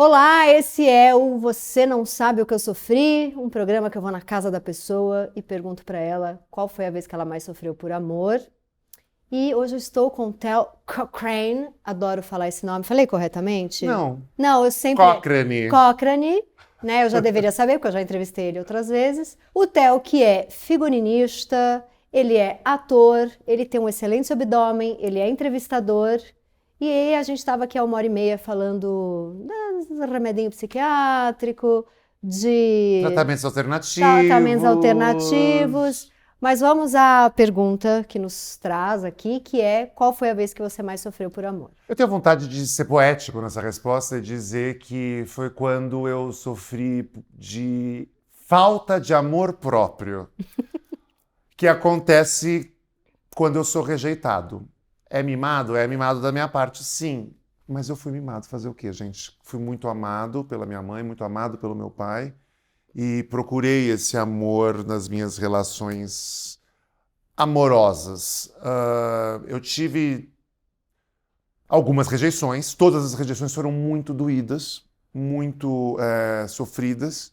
Olá, esse é o Você Não Sabe o que eu sofri, um programa que eu vou na casa da pessoa e pergunto pra ela qual foi a vez que ela mais sofreu por amor. E hoje eu estou com o Theo Cochrane, adoro falar esse nome, falei corretamente? Não. Não, eu sempre... Cochrane. Cochrane, né? Eu já deveria saber, porque eu já entrevistei ele outras vezes. O Theo, que é figurinista, ele é ator, ele tem um excelente abdômen, ele é entrevistador. E aí a gente estava aqui há 1h30 falando de remedinho psiquiátrico, de tratamentos alternativos. Mas vamos à pergunta que nos traz aqui, que é: qual foi a vez que você mais sofreu por amor? Eu tenho vontade de ser poético nessa resposta e dizer que foi quando eu sofri de falta de amor próprio, que acontece quando eu sou rejeitado. É mimado? É mimado da minha parte, sim. Mas eu fui mimado. Fazer o quê, gente? Fui muito amado pela minha mãe, muito amado pelo meu pai. E procurei esse amor nas minhas relações amorosas. Eu tive algumas rejeições. Todas as rejeições foram muito doídas, muito sofridas.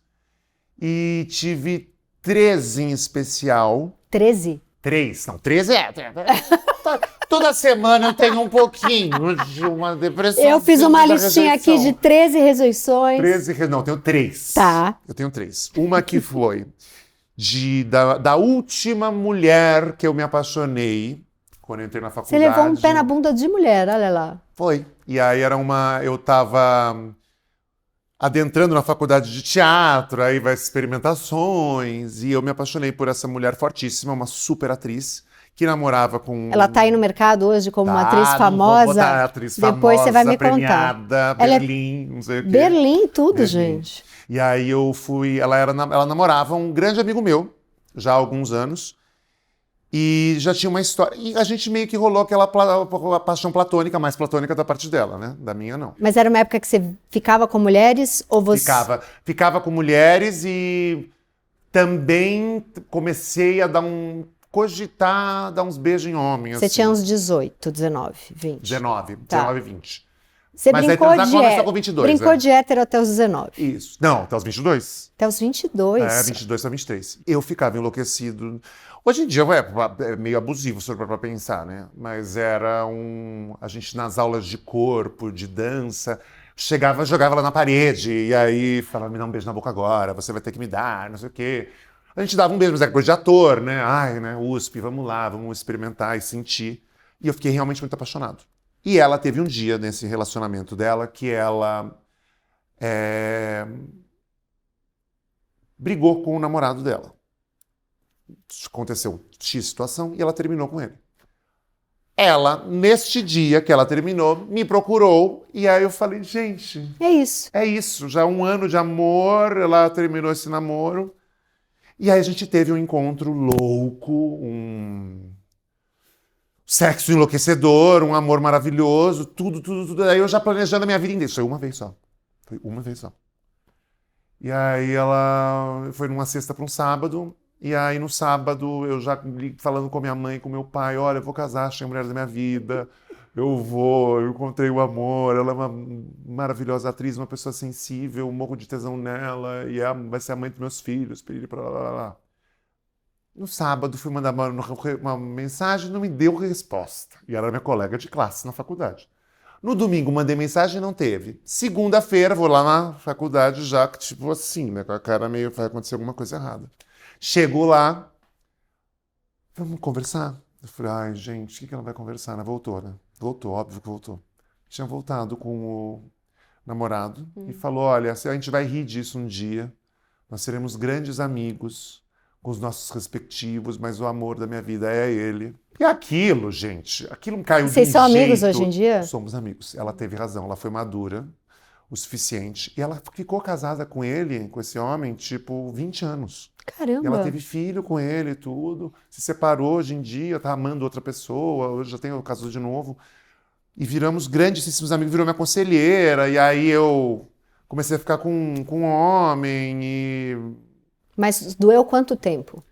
E tive 3 em especial. 13? 3, não, 13 Toda semana eu tenho um pouquinho de uma depressão. Eu fiz uma listinha aqui de 13 rejeições. Não, eu tenho 3. Tá. Eu tenho 3. Uma que foi da última mulher que eu me apaixonei quando eu entrei na faculdade. Você levou um pé na bunda de mulher, olha lá. Foi. E aí eu tava adentrando na faculdade de teatro, aí vai experimentações, e eu me apaixonei por essa mulher fortíssima, uma super atriz, que namorava com... Ela tá aí no mercado hoje como uma atriz Vou famosa. botar atriz Depois você vai me premiada, contar. Berlim, não sei o quê. Berlim, tudo, Berlim. gente. E aí eu fui... Ela namorava um grande amigo meu, já há alguns anos, e já tinha uma história. E a gente meio que rolou aquela paixão platônica, mais platônica da parte dela, né? Da minha, não. Mas era uma época que você ficava com mulheres ou você... Ficava com mulheres e também comecei a cogitar, dar uns beijos em homem. Você assim. tinha uns 18, 19, 20. 19, Tá. 19 e 20. Você Mas brincou aí começou com 22, brincou né? de hétero até os 19. Isso. Não, até os 22. Até os 22. 22 a 23. Eu ficava enlouquecido. Hoje em dia é meio abusivo, se for pra pensar, né? Mas era a gente nas aulas de corpo, de dança, chegava, jogava lá na parede, e aí falava, me dá um beijo na boca agora, você vai ter que me dar, não sei o quê. A gente dava um beijo, mas era coisa de ator, né? Ai, né? USP, vamos lá, vamos experimentar e sentir. E eu fiquei realmente muito apaixonado. E ela teve um dia nesse relacionamento dela que ela brigou com o namorado dela. Aconteceu X situação e ela terminou com ele. Ela, neste dia que ela terminou, me procurou e aí eu falei, gente... É isso. É isso, já 1 ano de amor, ela terminou esse namoro. E aí a gente teve um encontro louco, um sexo enlouquecedor, um amor maravilhoso, tudo. Aí eu já planejando a minha vida inteira. Isso foi uma vez só. Foi uma vez só. E aí ela foi numa sexta para um sábado, e aí no sábado eu já falando com a minha mãe, com meu pai, olha, eu vou casar, achei a mulher da minha vida, eu encontrei o amor, ela é uma maravilhosa atriz, uma pessoa sensível, morro de tesão nela, e vai ser a mãe dos meus filhos, lá. No sábado fui mandar uma mensagem, não me deu resposta. E ela era minha colega de classe na faculdade. No domingo mandei mensagem, não teve. Segunda-feira vou lá na faculdade já, tipo assim, né? Com a cara meio, vai acontecer alguma coisa errada. Chego lá, vamos conversar? Eu falei, ai gente, o que ela vai conversar? Ela voltou, né? Voltou, óbvio que voltou. Tinha voltado com o namorado e falou, olha, a gente vai rir disso um dia, nós seremos grandes amigos, com os nossos respectivos, mas o amor da minha vida é ele. E aquilo, gente, aquilo caiu de um jeito... Vocês são amigos hoje em dia? Somos amigos. Ela teve razão, ela foi madura o suficiente. E ela ficou casada com ele, com esse homem, tipo, 20 anos. Caramba! E ela teve filho com ele e tudo. Se separou hoje em dia, tá amando outra pessoa, hoje já tem casou de novo. E viramos grandíssimos amigos, virou minha conselheira. E aí eu comecei a ficar com um homem e... Mas doeu quanto tempo?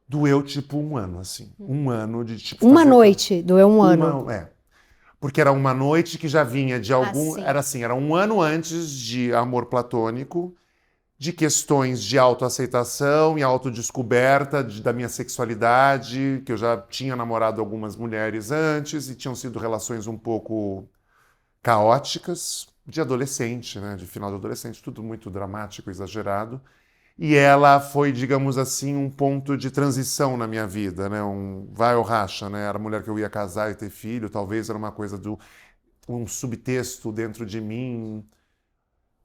Doeu tipo 1 ano, assim. 1 ano de tipo... Uma noite, doeu 1 ano. Porque era uma noite que já vinha de algum... sim. Era assim, era um ano antes de amor platônico, de questões de autoaceitação e autodescoberta da minha sexualidade, que eu já tinha namorado algumas mulheres antes e tinham sido relações um pouco caóticas, de adolescente, né? De final de adolescente, tudo muito dramático, exagerado. E ela foi, digamos assim, um ponto de transição na minha vida, né? Um vai ou racha, né? Era a mulher que eu ia casar e ter filho, talvez era uma coisa um subtexto dentro de mim,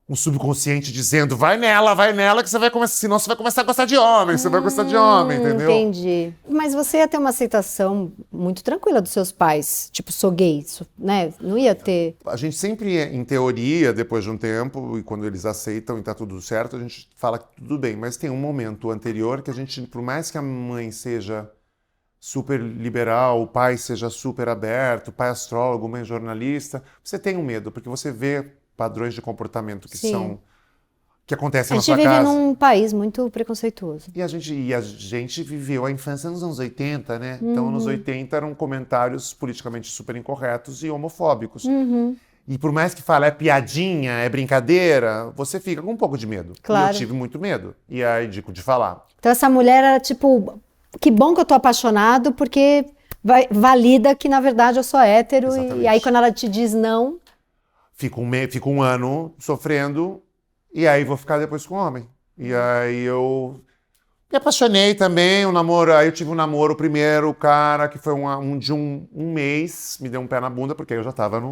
um subconsciente dizendo vai nela, que você vai começar, senão você vai começar a gostar de homem, você vai gostar de homem, entendeu? Entendi. Mas você ia ter uma aceitação muito tranquila dos seus pais, tipo, sou gay, né? Não ia ter... A gente sempre, em teoria, depois de um tempo, e quando eles aceitam e tá tudo certo, a gente fala que tudo bem, mas tem um momento anterior que a gente, por mais que a mãe seja super liberal, o pai seja super aberto, o pai astrólogo, mãe jornalista, você tem um medo, porque você vê padrões de comportamento que acontecem na sua casa. A gente vive num país muito preconceituoso. E a gente viveu a infância nos anos 80, né? Então, anos 80 eram comentários politicamente super incorretos e homofóbicos. E por mais que fale é piadinha, é brincadeira, você fica com um pouco de medo. Claro. E eu tive muito medo. E aí, digo, de falar. Então essa mulher era tipo, que bom que eu tô apaixonado, porque valida que na verdade eu sou hétero. Exatamente. E aí quando ela te diz não... Fico um ano sofrendo e aí vou ficar depois com homem. E aí eu me apaixonei também, aí eu tive um namoro, o primeiro cara que foi um mês, me deu um pé na bunda, porque eu já estava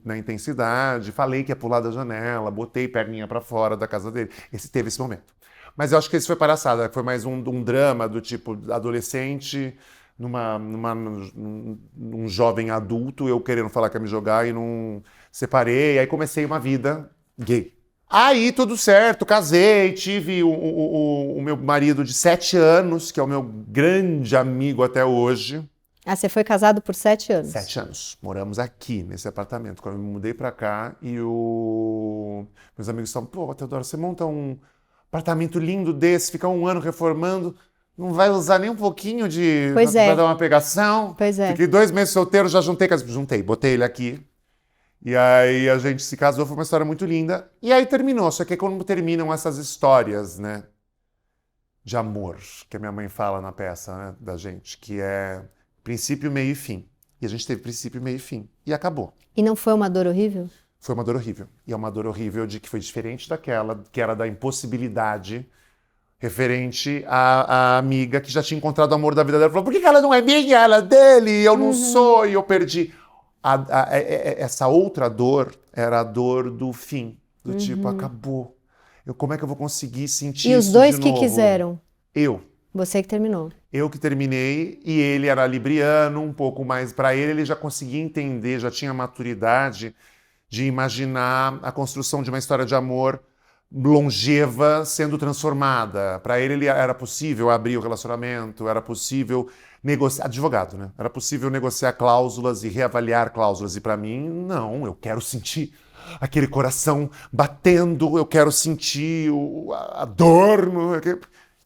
na intensidade, falei que ia pular da janela, botei perninha pra fora da casa dele. Teve esse momento. Mas eu acho que esse foi palhaçada, foi mais um drama do tipo adolescente, num jovem adulto, eu querendo falar que ia me jogar e não separei, aí comecei uma vida gay. Aí tudo certo, casei, tive o meu marido de 7 anos, que é o meu grande amigo até hoje. Ah, você foi casado por 7 anos? 7 anos. Moramos aqui, nesse apartamento. Quando eu me mudei pra cá e meus amigos estavam, pô, Teodoro, você monta um apartamento lindo desse, fica um ano reformando, não vai usar nem um pouquinho pra dar uma pegação? Pois é. Fiquei 2 meses solteiro, já botei ele aqui. E aí a gente se casou, foi uma história muito linda. E aí terminou, só que é quando terminam essas histórias, né, de amor, que a minha mãe fala na peça, né, da gente, que é princípio, meio e fim. E a gente teve princípio, meio e fim. E acabou. E não foi uma dor horrível? Foi uma dor horrível. E é uma dor horrível de que foi diferente daquela, que era da impossibilidade referente à amiga que já tinha encontrado o amor da vida dela. Falou, por que ela não é minha, ela é dele, eu não sou, e eu perdi. Essa outra dor era a dor do fim. Do tipo, acabou. Como é que eu vou conseguir sentir isso de novo? E os dois que quiseram? Eu. Você que terminou. Eu que terminei, e ele era libriano, um pouco mais para ele já conseguia entender, já tinha maturidade de imaginar a construção de uma história de amor longeva sendo transformada. Para ele era possível abrir o relacionamento, era possível negociar, advogado, né? Era possível negociar cláusulas e reavaliar cláusulas. E para mim, não, eu quero sentir aquele coração batendo, eu quero sentir a dor.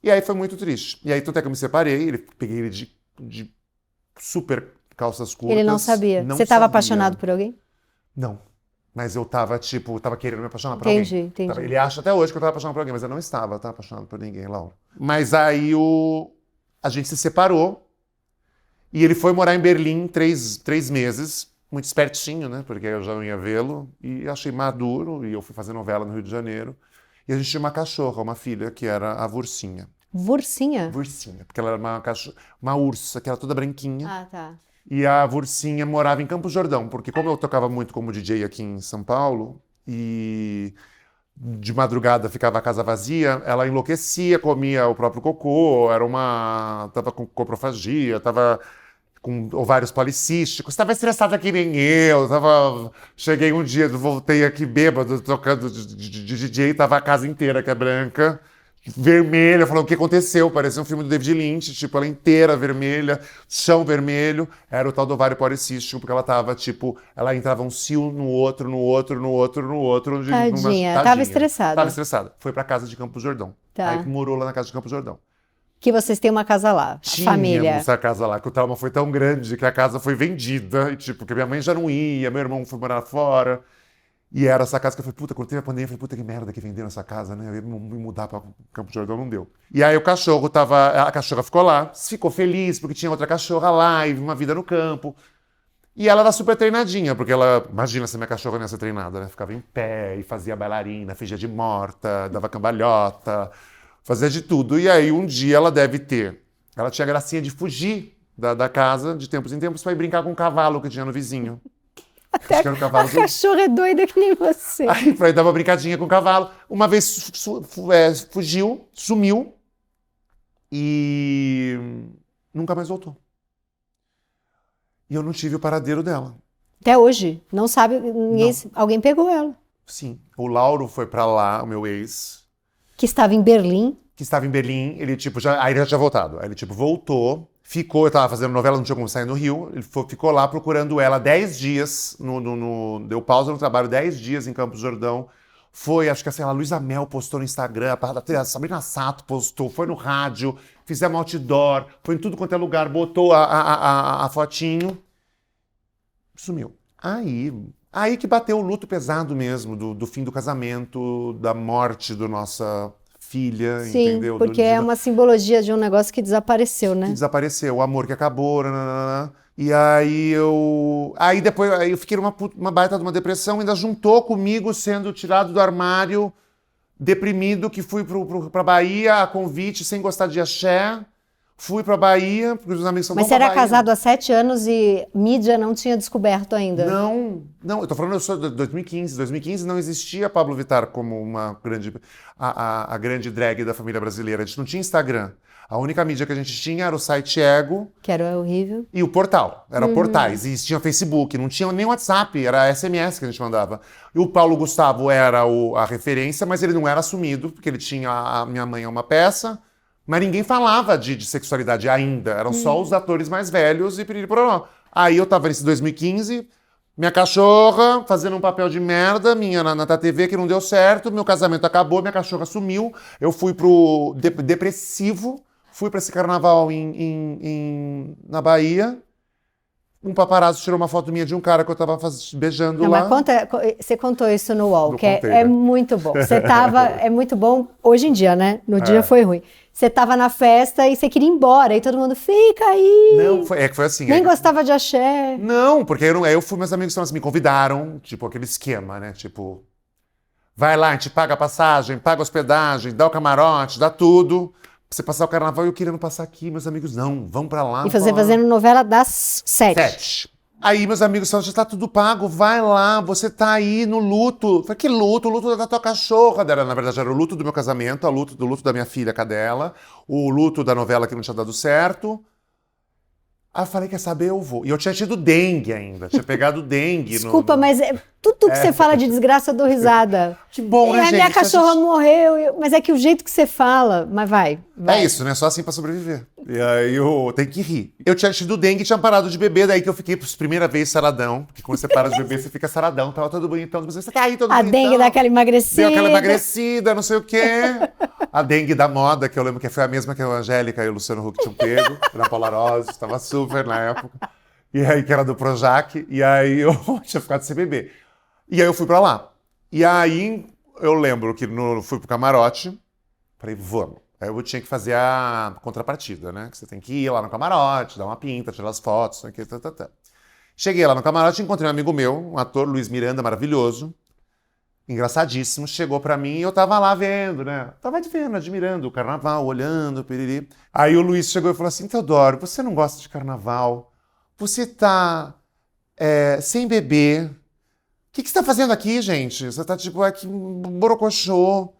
E aí foi muito triste. E aí, tanto é que eu me separei, peguei ele de super calças curtas. Ele não sabia. Você estava apaixonado por alguém? Não. Mas eu tava querendo me apaixonar por alguém. Entendi. Ele acha até hoje que eu tava apaixonado por alguém, mas eu não estava apaixonado por ninguém, Laura. Mas aí a gente se separou e ele foi morar em Berlim 3 meses, muito espertinho, né? Porque eu já não ia vê-lo. E achei maduro, e eu fui fazer novela no Rio de Janeiro. E a gente tinha uma cachorra, uma filha, que era a Vursinha. Vursinha? Vursinha, porque ela era uma ursa, que era toda branquinha. Ah, tá. E a Vursinha morava em Campos do Jordão, porque como eu tocava muito como DJ aqui em São Paulo, e de madrugada ficava a casa vazia, ela enlouquecia, comia o próprio cocô, tava com coprofagia, tava com ovários policísticos, estava estressada que nem eu, cheguei um dia, voltei aqui bêbado, tocando de DJ, tava a casa inteira que é branca, vermelha, falando o que aconteceu, parecia um filme do David Lynch, tipo, ela inteira vermelha, chão vermelho, era o tal do ovário policístico, porque ela tava, tipo, ela entrava um cio no outro. Tadinha, tava estressada. Tava estressada. Foi pra casa de Campos do Jordão. Tá. Aí morou lá na casa de Campos do Jordão. que vocês têm uma casa lá, a família. Tínhamos a casa lá, que o trauma foi tão grande que a casa foi vendida. E, tipo, que minha mãe já não ia, meu irmão foi morar fora. E era essa casa que eu falei, puta, quando teve a pandemia, eu falei, puta, que merda que venderam essa casa, né? Eu ia me mudar para Campo de Jordão, não deu. E aí o cachorro tava, a cachorra ficou lá, ficou feliz, porque tinha outra cachorra lá, e uma vida no campo. E ela era super treinadinha, porque ela, imagina se a minha cachorra não ia ser treinada, né? Ficava em pé, e fazia bailarina, fingia de morta, dava cambalhota, fazia de tudo. E aí um dia ela deve ter, ela tinha gracinha de fugir da casa, de tempos em tempos, para ir brincar com um cavalo que tinha no vizinho. Até a cachorra é doida que nem você. Aí Freud dava brincadinha com o cavalo. Uma vez fugiu, sumiu e nunca mais voltou. E eu não tive o paradeiro dela. Até hoje, não sabe, alguém pegou ela. Sim, o Lauro foi pra lá, o meu ex. Que estava em Berlim. Que estava em Berlim, ele tipo, aí ele já tinha voltado. Aí ele tipo, voltou. Ficou, eu tava fazendo novela, não tinha como sair no Rio. Ele ficou lá procurando ela 10 dias, deu pausa no trabalho, 10 dias em Campos do Jordão. Foi, acho que assim, a Luísa Mel postou no Instagram, a Sabrina Sato postou, foi no rádio, fizemos outdoor, foi em tudo quanto é lugar, botou a fotinho, sumiu. Aí que bateu o luto pesado mesmo, do fim do casamento, da morte da nossa filha, sim, entendeu? Porque é uma simbologia de um negócio que desapareceu, né? Que desapareceu, o amor que acabou, nananana. E aí depois eu fiquei numa baita de uma depressão, ainda juntou comigo sendo tirado do armário, deprimido, que fui pra Bahia a convite, sem gostar de axé. Fui pra Bahia, porque os amigos são Mas você era casado há 7 anos e mídia não tinha descoberto ainda? Não, eu tô falando, eu sou de 2015. 2015 não existia Pablo Vittar como a grande drag da família brasileira. A gente não tinha Instagram. A única mídia que a gente tinha era o site Ego. Que era horrível. E o portal. Eram portais. E tinha Facebook, não tinha nem WhatsApp, era SMS que a gente mandava. E o Paulo Gustavo era a referência, mas ele não era assumido, porque ele tinha a Minha Mãe é uma Peça. Mas ninguém falava de sexualidade ainda. Eram só os atores mais velhos e piriri-pororó. Aí eu tava nesse 2015, minha cachorra fazendo um papel de merda, minha na TV que não deu certo, meu casamento acabou, minha cachorra sumiu, eu fui pro depressivo, fui pra esse carnaval na Bahia. Um paparazzo tirou uma foto minha de um cara que eu tava beijando lá. Mas você contou isso no UOL, que contei, é né? muito bom. Você tava, é muito bom hoje em dia, né? No dia foi ruim. Você tava na festa e você queria ir embora, e todo mundo, fica aí. Não, foi assim. Nem gostava de axé. Não, porque eu fui, meus amigos me convidaram, tipo, aquele esquema, né? Tipo, vai lá, a gente paga a passagem, paga a hospedagem, dá o camarote, dá tudo. Pra você passar o carnaval, eu querendo passar aqui, meus amigos, não, vamos pra lá. E você fazendo novela das 7. Aí meus amigos falaram, já tá tudo pago, vai lá, você tá aí no luto. Eu falei, que luto? O luto da tua cachorra. Na verdade, era o luto do meu casamento, o luto da minha filha, cadela, o luto da novela que não tinha dado certo. Aí eu falei, quer saber, eu vou. E eu tinha tido dengue ainda, tinha pegado dengue. Desculpa, mas tudo que você fala de desgraça eu dou risada. Que bom, né, a gente? Minha cachorra morreu, mas é que o jeito que você fala, mas vai. É isso, né? Só assim pra sobreviver. E aí eu tenho que rir. Eu tinha tido dengue e tinha parado de beber, daí que eu fiquei por primeira vez saradão. Porque quando você para de beber, você fica saradão, tava todo bonitão. Mas você tá aí todo bonitão. A dengue dá aquela emagrecida. Deu aquela emagrecida, não sei o quê. A dengue da moda, que eu lembro que foi a mesma que a Angélica e o Luciano Huck tinham pego, na Polarose, estava super na época. E aí, que era do Projac. E aí eu tinha ficado sem beber. E aí eu fui pra lá. E aí eu lembro que fui pro camarote, falei, vamos. Aí eu tinha que fazer a contrapartida, né? Que você tem que ir lá no camarote, dar uma pinta, tirar as fotos, aqui, tá. Cheguei lá no camarote, encontrei um amigo meu, um ator, Luiz Miranda, maravilhoso, engraçadíssimo, chegou pra mim e eu tava lá vendo, né? Tava vendo, admirando o carnaval, olhando, piriri. Aí o Luiz chegou e falou assim, Teodoro, você não gosta de carnaval? Você tá sem beber? O que você tá fazendo aqui, gente? Você tá tipo aqui, borocochô.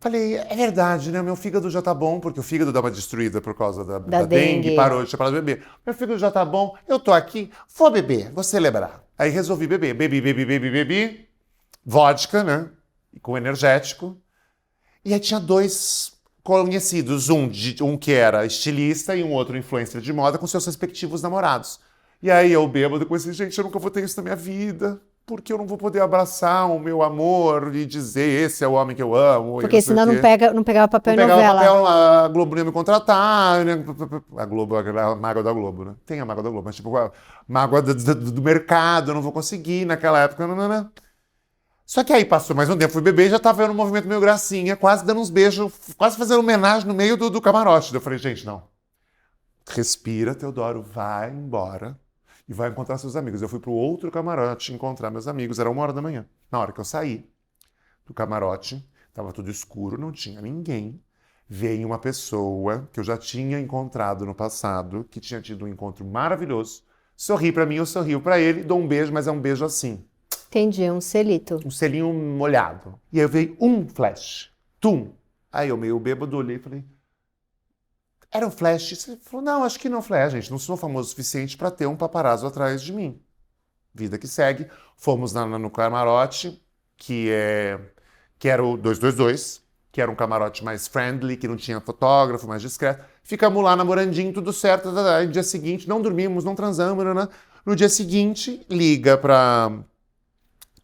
Falei, é verdade, né? Meu fígado já tá bom, porque o fígado dá uma destruída por causa da dengue, parou de parar de beber. Meu fígado já tá bom, eu tô aqui, vou beber, vou celebrar. Aí resolvi beber. Bebi, vodka, né? Com energético. E aí tinha 2 conhecidos, um que era estilista e um outro influencer de moda, com seus respectivos namorados. E aí eu bêbado, comecei, gente, eu nunca vou ter isso na minha vida. porque eu não vou poder abraçar o meu amor e dizer esse é o homem que eu amo. Porque senão não pegava papel não em pegava novela. papel, a Globo não ia me contratar. Né? A Globo, a mágoa da Globo, né? Tem a mágoa da Globo, mas tipo, a mágoa do mercado, eu não vou conseguir naquela época. Não. Só que aí passou mais um tempo, fui beber e já tava vendo um movimento meio gracinha, quase dando uns beijos, quase fazendo homenagem no meio do camarote. Eu falei, gente, não. Respira, Teodoro, vai embora. E vai encontrar seus amigos. Eu fui pro outro camarote encontrar meus amigos. Era 1h da manhã. Na hora que eu saí do camarote, estava tudo escuro, não tinha ninguém. Veio uma pessoa que eu já tinha encontrado no passado, que tinha tido um encontro maravilhoso. Sorri para mim, eu sorrio para ele, dou um beijo, mas é um beijo assim. Entendi, um selito. Um selinho molhado. E aí eu veio um flash. Tum. Aí eu meio bêbado olhei e falei... Era um flash? Você falou, não, acho que não flash, gente. Não sou famoso o suficiente para ter um paparazzo atrás de mim. Vida que segue. Fomos no camarote, que era o 222, que era um camarote mais friendly, que não tinha fotógrafo, mais discreto. Ficamos lá namorandinho, tudo certo. No dia seguinte, não dormimos, não transamos. Né? No dia seguinte, liga pra...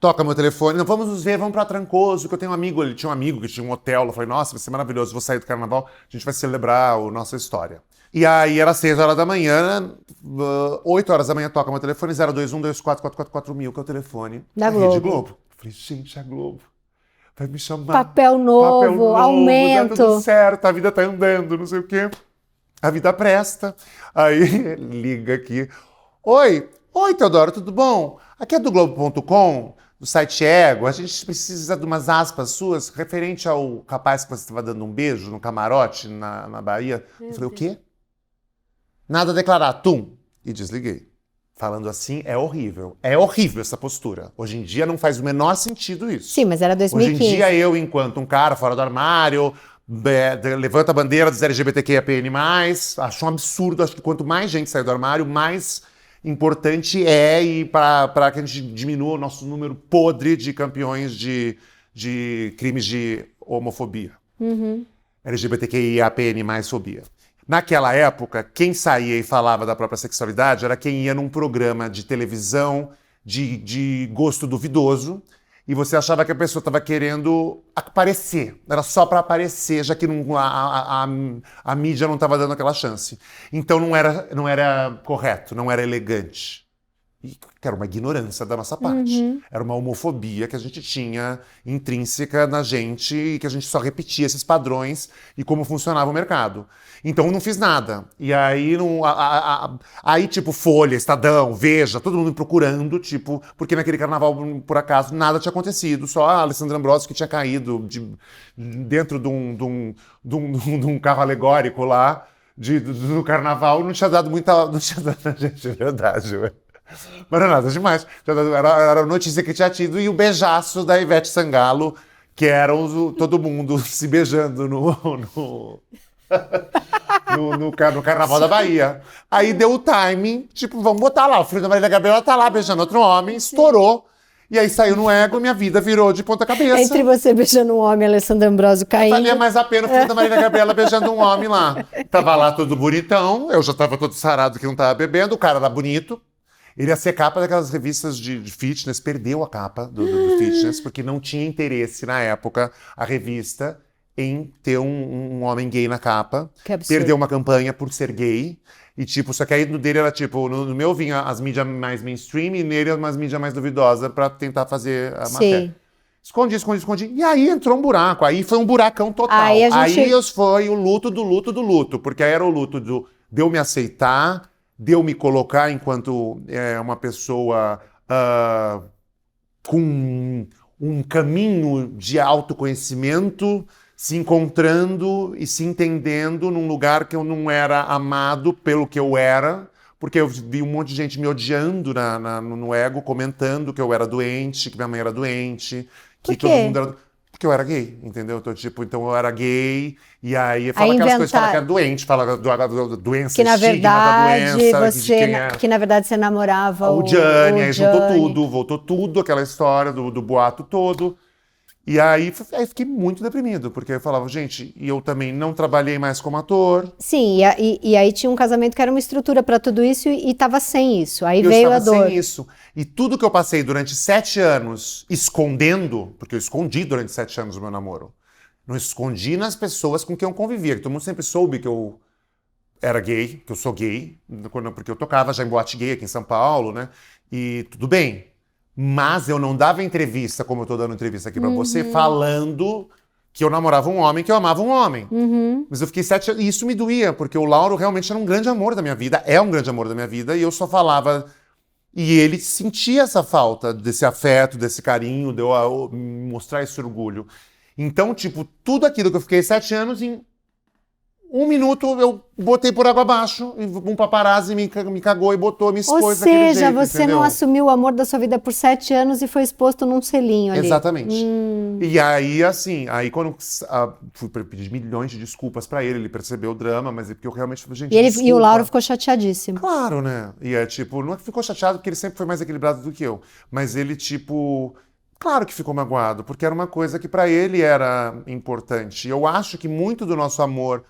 Toca meu telefone, não, vamos nos ver, vamos pra Trancoso, que eu tenho um amigo, ele tinha um amigo que tinha um hotel, eu falei, nossa, vai ser maravilhoso, vou sair do carnaval, a gente vai celebrar a nossa história. E aí era 6h da manhã, 8h da manhã toca meu telefone, 021-24-444000, que é o telefone da Rede Globo. Globo. Eu falei, gente, a Globo vai me chamar. Papel novo, aumento. Tá tudo certo, a vida tá andando, não sei o quê. A vida presta. Aí liga aqui, oi, Teodoro, tudo bom? Aqui é do Globo.com, do site Ego, a gente precisa de umas aspas suas referente ao rapaz que você estava dando um beijo no camarote na Bahia. Eu falei, o quê? Nada a declarar, tum. E desliguei. Falando assim, é horrível. É horrível essa postura. Hoje em dia não faz o menor sentido isso. Sim, mas era 2015. Hoje em dia eu, enquanto um cara fora do armário, levanta a bandeira dos LGBTQIAPN+, acho um absurdo. Acho que quanto mais gente sair do armário, mais... importante e para que a gente diminua o nosso número podre de campeões de crimes de homofobia. LGBTQIAPN+, fobia. Naquela época, quem saía e falava da própria sexualidade era quem ia num programa de televisão de gosto duvidoso e você achava que a pessoa estava querendo aparecer. Era só para aparecer, já que a mídia não estava dando aquela chance. Então não era correto, não era elegante. E era uma ignorância da nossa parte. Era uma homofobia que a gente tinha intrínseca na gente e que a gente só repetia esses padrões e como funcionava o mercado. Então não fiz nada. E aí, aí tipo, Folha, Estadão, Veja, todo mundo me procurando, tipo, porque naquele carnaval, por acaso, nada tinha acontecido. Só a Alessandra Ambrosio que tinha caído dentro de um carro alegórico lá, do carnaval, não tinha dado muita... Não tinha dado, gente, é verdade, ué. Mas não era nada demais. Era a notícia que tinha tido e o beijaço da Ivete Sangalo, que era todo mundo se beijando no Carnaval da Bahia. Aí deu o timing, tipo, vamos botar lá. O filho da Marília Gabriela tá lá beijando outro homem, estourou. E aí saiu no Ego, minha vida virou de ponta cabeça. Entre você beijando um homem e Alessandra Ambrosio caindo... Valia mais a pena o filho da Marília Gabriela beijando um homem lá. Tava lá todo bonitão, eu já tava todo sarado que não tava bebendo, o cara era bonito. Ele ia ser capa daquelas revistas de fitness, perdeu a capa do fitness, porque não tinha interesse na época, a revista, em ter um homem gay na capa. Perdeu uma campanha por ser gay. E tipo, só que aí no dele era tipo, no meu vinha as mídias mais mainstream e nele umas mídias mais duvidosas pra tentar fazer a matéria. Escondi. E aí entrou um buraco. Aí foi um buracão total. Aí foi o luto do luto. Porque aí era o luto de eu me aceitar, de eu me colocar enquanto uma pessoa com um caminho de autoconhecimento, se encontrando e se entendendo num lugar que eu não era amado pelo que eu era, porque eu vi um monte de gente me odiando no Ego, comentando que eu era doente, que minha mãe era doente, que todo mundo era... Porque eu era gay, entendeu? Então eu era gay, e aí fala aquelas coisas, fala que era doente, fala doença, que na verdade da doença, que na verdade você namorava o Gianni, aí juntou tudo, voltou tudo, aquela história do boato todo. E aí fiquei muito deprimido, porque eu falava, gente, e eu também não trabalhei mais como ator. Sim, e aí tinha um casamento que era uma estrutura para tudo isso e tava sem isso. Aí Eu veio a estava dor. sem isso. E tudo que eu passei durante 7 anos escondendo, porque eu escondi durante 7 anos o meu namoro. Não escondi nas pessoas com quem eu convivia. Todo mundo sempre soube que eu era gay, que eu sou gay, porque eu tocava já em boate gay aqui em São Paulo, né? E tudo bem. Mas eu não dava entrevista, como eu tô dando entrevista aqui pra você, falando que eu namorava um homem, que eu amava um homem. Mas eu fiquei 7 anos, e isso me doía, porque o Lauro realmente era um grande amor da minha vida, é um grande amor da minha vida, e eu só falava... E ele sentia essa falta desse afeto, desse carinho, de eu mostrar esse orgulho. Então, tipo, tudo aquilo que eu fiquei 7 anos, em 1 minuto eu botei por água abaixo, e um paparazzi me cagou e botou, me Ou expôs daquele seja, jeito, você entendeu? não assumiu o amor da sua vida por 7 anos e foi exposto num selinho ali. Exatamente. E aí, assim, aí quando fui pedir milhões de desculpas pra ele percebeu o drama, mas é porque eu realmente falei, gente, E, e o desculpa. Lauro ficou chateadíssimo. Claro, né? E é tipo, não é que ficou chateado porque ele sempre foi mais equilibrado do que eu, mas ele, tipo, claro que ficou magoado, porque era uma coisa que pra ele era importante. E eu acho que muito do nosso amor,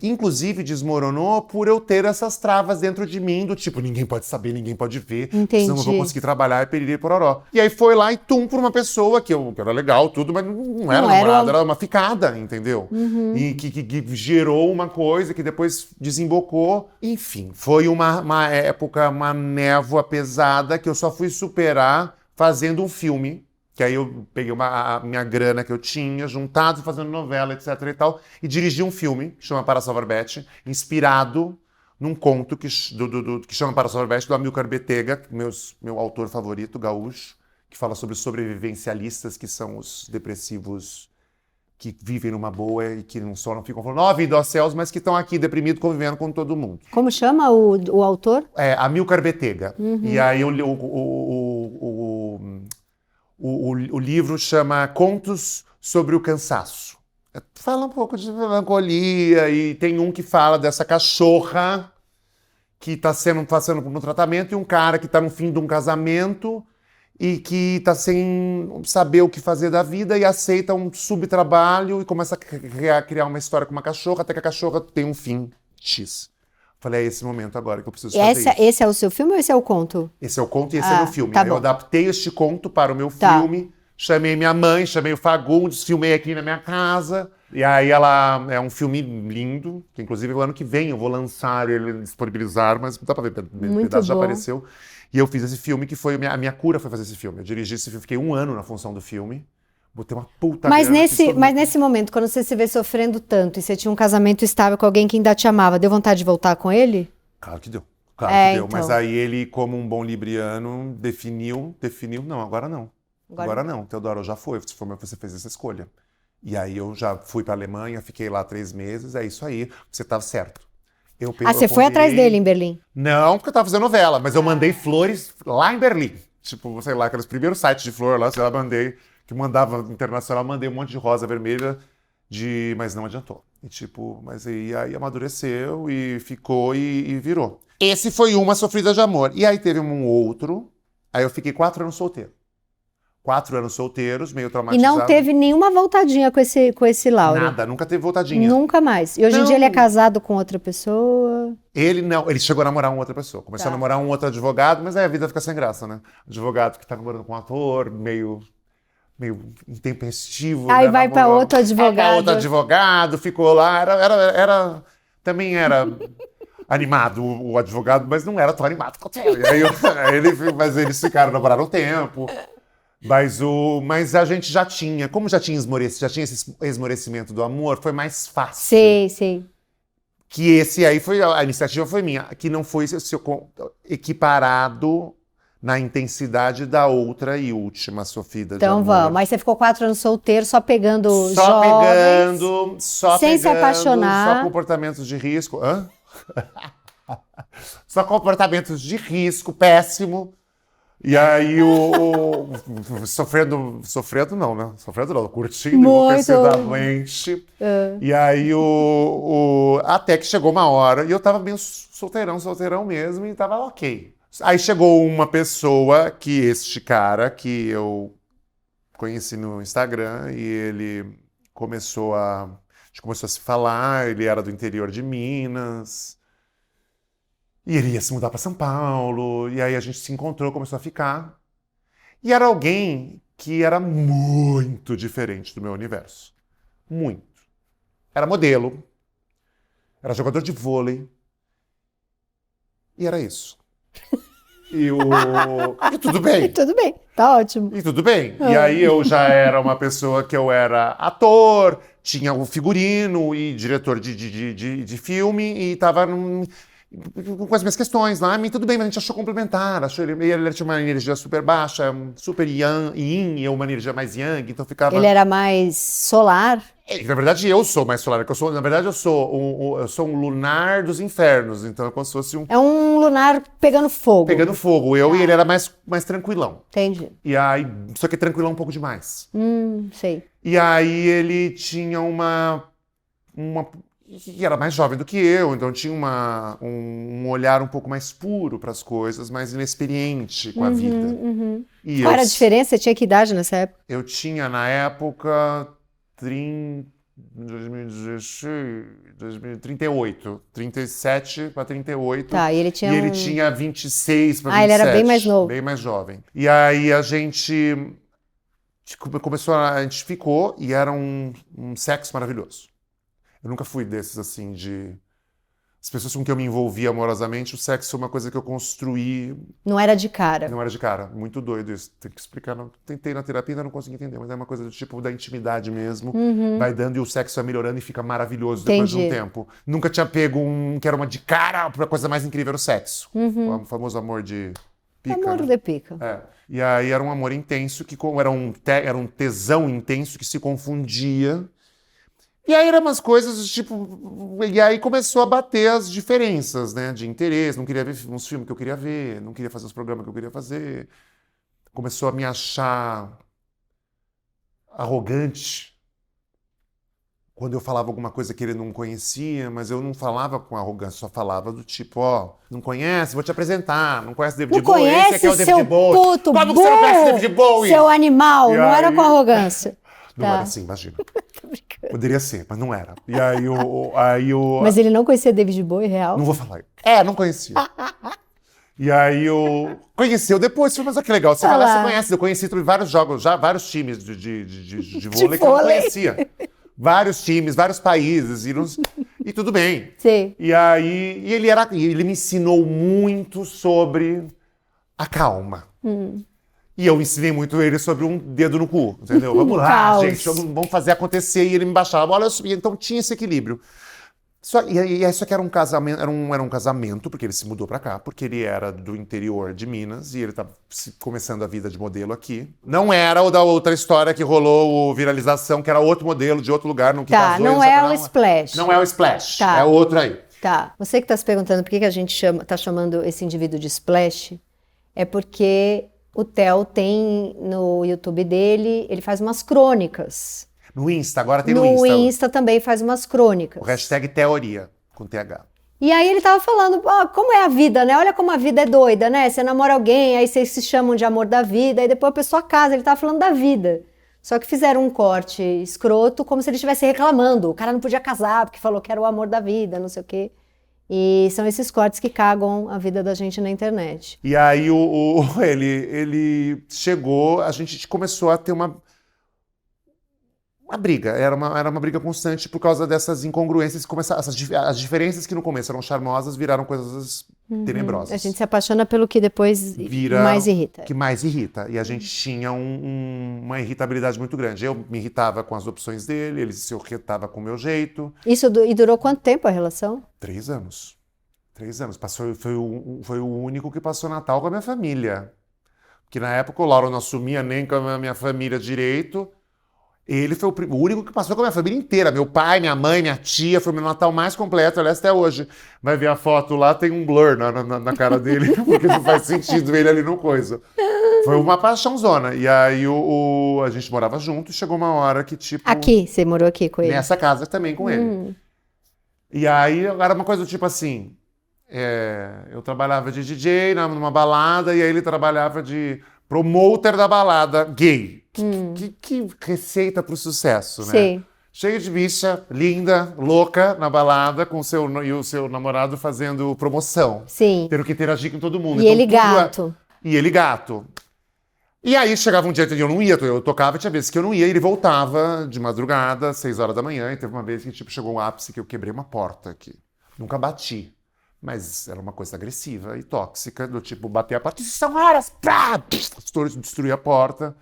inclusive, desmoronou por eu ter essas travas dentro de mim, do tipo, ninguém pode saber, ninguém pode ver, Entendi. senão eu vou conseguir trabalhar e periri pororó. E aí foi lá e por uma pessoa que era legal, tudo, mas não era namorada, era uma ficada, entendeu? E que gerou uma coisa que depois desembocou. Enfim, foi uma época, uma névoa pesada que eu só fui superar fazendo um filme. Que aí eu peguei a minha grana que eu tinha, juntado, fazendo novela, etc e tal, e dirigi um filme, que chama Para Salvar Betty, inspirado num conto que chama Para Salvar Betty, do Amilcar Betega, meu autor favorito, gaúcho, que fala sobre sobrevivencialistas, que são os depressivos que vivem numa boa e que não ficam falando, ó, vida aos céus, mas que estão aqui deprimidos, convivendo com todo mundo. Como chama o autor? É, Amilcar Betega. E aí o livro chama Contos sobre o Cansaço. Fala um pouco de melancolia e tem um que fala dessa cachorra que está passando por um tratamento e um cara que está no fim de um casamento e que está sem saber o que fazer da vida e aceita um subtrabalho e começa a criar uma história com uma cachorra até que a cachorra tem um fim X. Falei, é esse momento agora que eu preciso fazer isso. Esse é o seu filme ou esse é o conto? Esse é o conto e esse é o meu filme. Tá Aí eu bom. adaptei este conto para o meu filme, chamei minha mãe, chamei o Fagundes, filmei aqui na minha casa. E aí ela é um filme lindo, que inclusive o ano que vem eu vou lançar ele, disponibilizar, mas não dá pra ver, o pedaço já apareceu. E eu fiz esse filme, que foi a minha cura foi fazer esse filme. Eu dirigi esse filme, fiquei 1 ano na função do filme. Botei uma puta Mas grana, nesse momento, quando você se vê sofrendo tanto e você tinha um casamento estável com alguém que ainda te amava, deu vontade de voltar com ele? Claro que deu. Claro que deu. Então. Mas aí ele, como um bom libriano, definiu, não, agora não. Agora não, Teodoro, já foi, você fez essa escolha. E aí eu já fui pra Alemanha, fiquei lá 3 meses, é isso aí, você estava certo. Você foi atrás dele em Berlim? Não, porque eu tava fazendo novela, mas eu mandei flores lá em Berlim. Tipo, sei lá, aqueles primeiros sites de flor lá, sei lá, que mandava internacional, mandei um monte de rosa vermelha, mas não adiantou. E tipo, mas aí amadureceu e ficou e virou. Esse foi uma sofrida de amor. E aí teve um outro, aí eu fiquei 4 anos solteiro. 4 anos solteiros, meio traumatizado. E não teve nenhuma voltadinha com esse Lauro? Nada, nunca teve voltadinha. Nunca mais. E hoje em dia ele é casado com outra pessoa? Ele não, ele chegou a namorar uma outra pessoa. Começou a namorar um outro advogado, mas aí a vida fica sem graça, né? Advogado que tá namorando com um ator, meio intempestivo. Aí né? vai pra outro advogado. Vai pra outro advogado, ficou lá, também era animado o advogado, mas não era tão animado quanto ele. Mas eles ficaram, namoraram um tempo. Mas a gente como já tinha esse esmorecimento do amor, foi mais fácil. Sei. Que esse aí a iniciativa foi minha, que não foi equiparado na intensidade da outra e última sofrida de amor. Então vamos, mas você ficou 4 anos solteiro, só pegando só jovens, sem se apaixonar. Só comportamentos de risco. Hã? Só comportamentos de risco, péssimo. E aí sofrendo não, curtindo enlouquecidamente. E aí até que chegou uma hora, e eu tava meio solteirão mesmo, e tava ok. Aí chegou uma pessoa, este cara, que eu conheci no Instagram e ele começou a gente começou a se falar, ele era do interior de Minas, e ele ia se mudar para São Paulo, e aí a gente se encontrou, começou a ficar. E era alguém que era muito diferente do meu universo. Muito. Era modelo, era jogador de vôlei, e era isso. E tudo bem. Tudo bem, tá ótimo. E tudo bem. E aí eu já era uma pessoa que eu era ator, tinha o figurino e diretor de filme e tava com as minhas questões lá. E tudo bem, mas a gente achou complementar. Ele tinha uma energia super baixa, super yin, e eu uma energia mais yang, então ficava... Ele era mais solar. Na verdade, eu sou mais solar. Na verdade, eu sou um lunar dos infernos. Então é como se fosse um... É um lunar pegando fogo. Pegando fogo. E ele era mais tranquilão. Entendi. E aí, só que tranquilão um pouco demais. Sei. E aí ele tinha uma que era mais jovem do que eu, então tinha um olhar um pouco mais puro para as coisas, mais inexperiente com a vida. E Qual era a diferença? Você tinha que idade nessa época? Eu tinha, na época, 38, 37 para 38. Tá, e ele tinha ele tinha 26 para 27. ele era bem mais novo. Bem mais jovem. E aí a gente ficou e era um sexo maravilhoso. Eu nunca fui desses, assim, as pessoas com quem eu me envolvi amorosamente, o sexo é uma coisa que eu construí... Não era de cara. Não era de cara. Muito doido isso. Tem que explicar. Tentei na terapia, ainda não consegui entender, mas é uma coisa do tipo da intimidade mesmo. Vai dando e o sexo vai melhorando e fica maravilhoso depois de um tempo. Nunca tinha pego que era uma de cara, a coisa mais incrível era o sexo. O famoso amor de pica. Amor de pica. É. E aí era um amor intenso, era um tesão intenso que se confundia. E aí eram umas coisas, tipo... E aí começou a bater as diferenças, né? De interesse. Não queria ver uns filmes que eu queria ver. Não queria fazer os programas que eu queria fazer. Começou a me achar arrogante. Quando eu falava alguma coisa que ele não conhecia, mas eu não falava com arrogância. Só falava do tipo, não conhece? Vou te apresentar. Não conhece David Bowie? Esse aqui é o David Bowie. Puto, como que você não conhece David Bowie? Seu animal. Não era com arrogância. Não era assim, imagina. Poderia ser, mas não era. E aí Mas ele não conhecia David Bowie, real? Não vou falar. Não conhecia. E aí conheceu depois. Mas olha que legal. Você conhece. Eu conheci vários jogos, já vários times de vôlei que eu não conhecia. Vários times, vários países. E tudo bem. Sim. E aí ele me ensinou muito sobre a calma. E eu ensinei muito ele sobre um dedo no cu, entendeu? Vamos lá, gente, vamos fazer acontecer. E ele me baixava, olha, eu subia. Então tinha esse equilíbrio. Só que era um casamento, era um casamento, porque ele se mudou pra cá, porque ele era do interior de Minas e ele estava começando a vida de modelo aqui. Não era o da outra história que rolou o Viralização, que era outro modelo de outro lugar, que casou. Não é o Splash. Não é o Splash, é outro aí. Tá, você que está se perguntando por que a gente está chamando esse indivíduo de Splash, é porque... O Theo tem no YouTube dele, ele faz umas crônicas. No Insta, agora tem no Insta. No Insta também faz umas crônicas. O hashtag Teoria, com TH. E aí ele tava falando, como é a vida, né? Olha como a vida é doida, né? Você namora alguém, aí vocês se chamam de amor da vida, aí depois a pessoa casa, ele tava falando da vida. Só que fizeram um corte escroto, como se ele estivesse reclamando. O cara não podia casar, porque falou que era o amor da vida, não sei o quê. E são esses cortes que cagam a vida da gente na internet. E aí ele chegou, a gente começou a ter uma briga. Era uma briga constante por causa dessas incongruências. As diferenças que no começo eram charmosas viraram coisas tenebrosas. A gente se apaixona pelo que depois mais irrita. Que mais irrita. E a gente tinha uma irritabilidade muito grande. Eu me irritava com as opções dele, ele se irritava com o meu jeito. E durou quanto tempo a relação? 3 anos. 3 anos. Foi o único que passou Natal com a minha família. Porque na época o Lauro não assumia nem com a minha família direito. Ele foi o único que passou com a minha família inteira. Meu pai, minha mãe, minha tia. Foi o meu Natal mais completo, aliás, até hoje. Vai ver a foto lá, tem um blur na cara dele, porque não faz sentido ele ali no coisa. Foi uma paixãozona. E aí a gente morava junto e chegou uma hora que, tipo... Aqui? Você morou aqui com ele? Nessa casa também com ele. E aí era uma coisa do tipo assim... eu trabalhava de DJ numa balada e aí ele trabalhava de Promoter da balada, gay. Que receita pro sucesso, né? Sim. Cheio de bicha, linda, louca, na balada, com e o seu namorado fazendo promoção. Sim. Tendo que interagir com todo mundo. E ele gato. E ele gato. E aí chegava um dia que eu não ia, eu tocava, tinha vezes que eu não ia, e ele voltava de madrugada, 6 horas da manhã, e teve uma vez que tipo, chegou um ápice que eu quebrei uma porta aqui. Nunca bati. Mas era uma coisa agressiva e tóxica, do tipo, bater a porta, isso são horas, pá! Destruir a porta.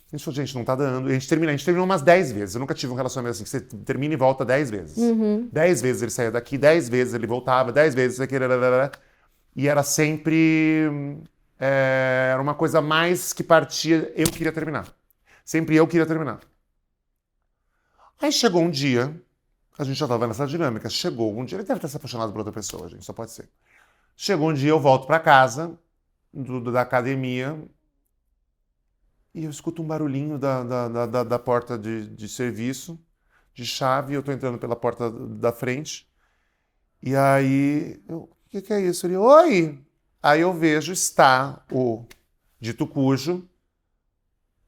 A gente falou, gente, não tá dando. E a gente terminou umas 10 vezes. Eu nunca tive um relacionamento assim, que você termina e volta 10 vezes. 10 vezes ele saía daqui, 10 vezes ele voltava, 10 vezes aquele... E era sempre... era uma coisa mais que partia, eu queria terminar. Sempre eu queria terminar. Aí chegou um dia, a gente já tava nessa dinâmica, chegou um dia, ele deve ter se apaixonado por outra pessoa, gente, só pode ser. Chegou um dia, eu volto pra casa, da academia, e eu escuto um barulhinho da porta de serviço, de chave, eu tô entrando pela porta da frente, e aí, o que é isso? Ele, oi! Aí eu vejo, está o dito cujo,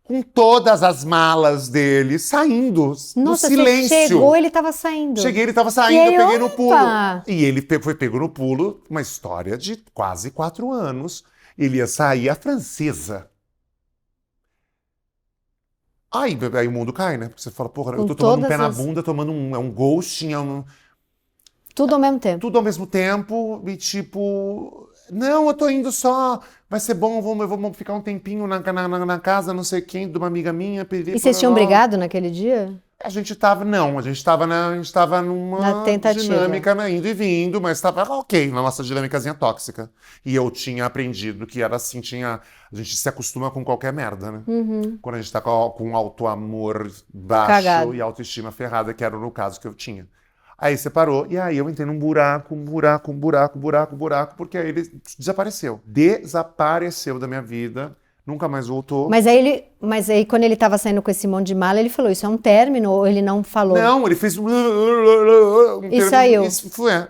com todas as malas dele, saindo, no silêncio. Você chegou, ele tava saindo. Cheguei, ele tava saindo, eu peguei no pulo. Opa! E ele foi pego no pulo, uma história de quase 4 anos. Ele ia sair a francesa. Aí o mundo cai, né? Porque você fala, porra, eu tô tomando um pé na bunda, tomando um ghosting, tudo ao mesmo tempo. Tudo ao mesmo tempo, e tipo... Não, eu tô indo só, vai ser bom, vamos ficar um tempinho na casa, não sei quem, de uma amiga minha. E vocês tinham brigado naquele dia? A gente tava numa dinâmica, né, indo e vindo, mas tava ok, na nossa dinâmicazinha tóxica. E eu tinha aprendido que era assim, a gente se acostuma com qualquer merda, né? Quando a gente tá com auto-amor baixo Cagado. E autoestima ferrada, que era no caso que eu tinha. Aí separou, e aí eu entrei num buraco, porque aí ele desapareceu. Desapareceu da minha vida, nunca mais voltou. Mas aí quando ele tava saindo com esse monte de mala, ele falou, isso é um término, ou ele não falou? Não, ele fez... E saiu.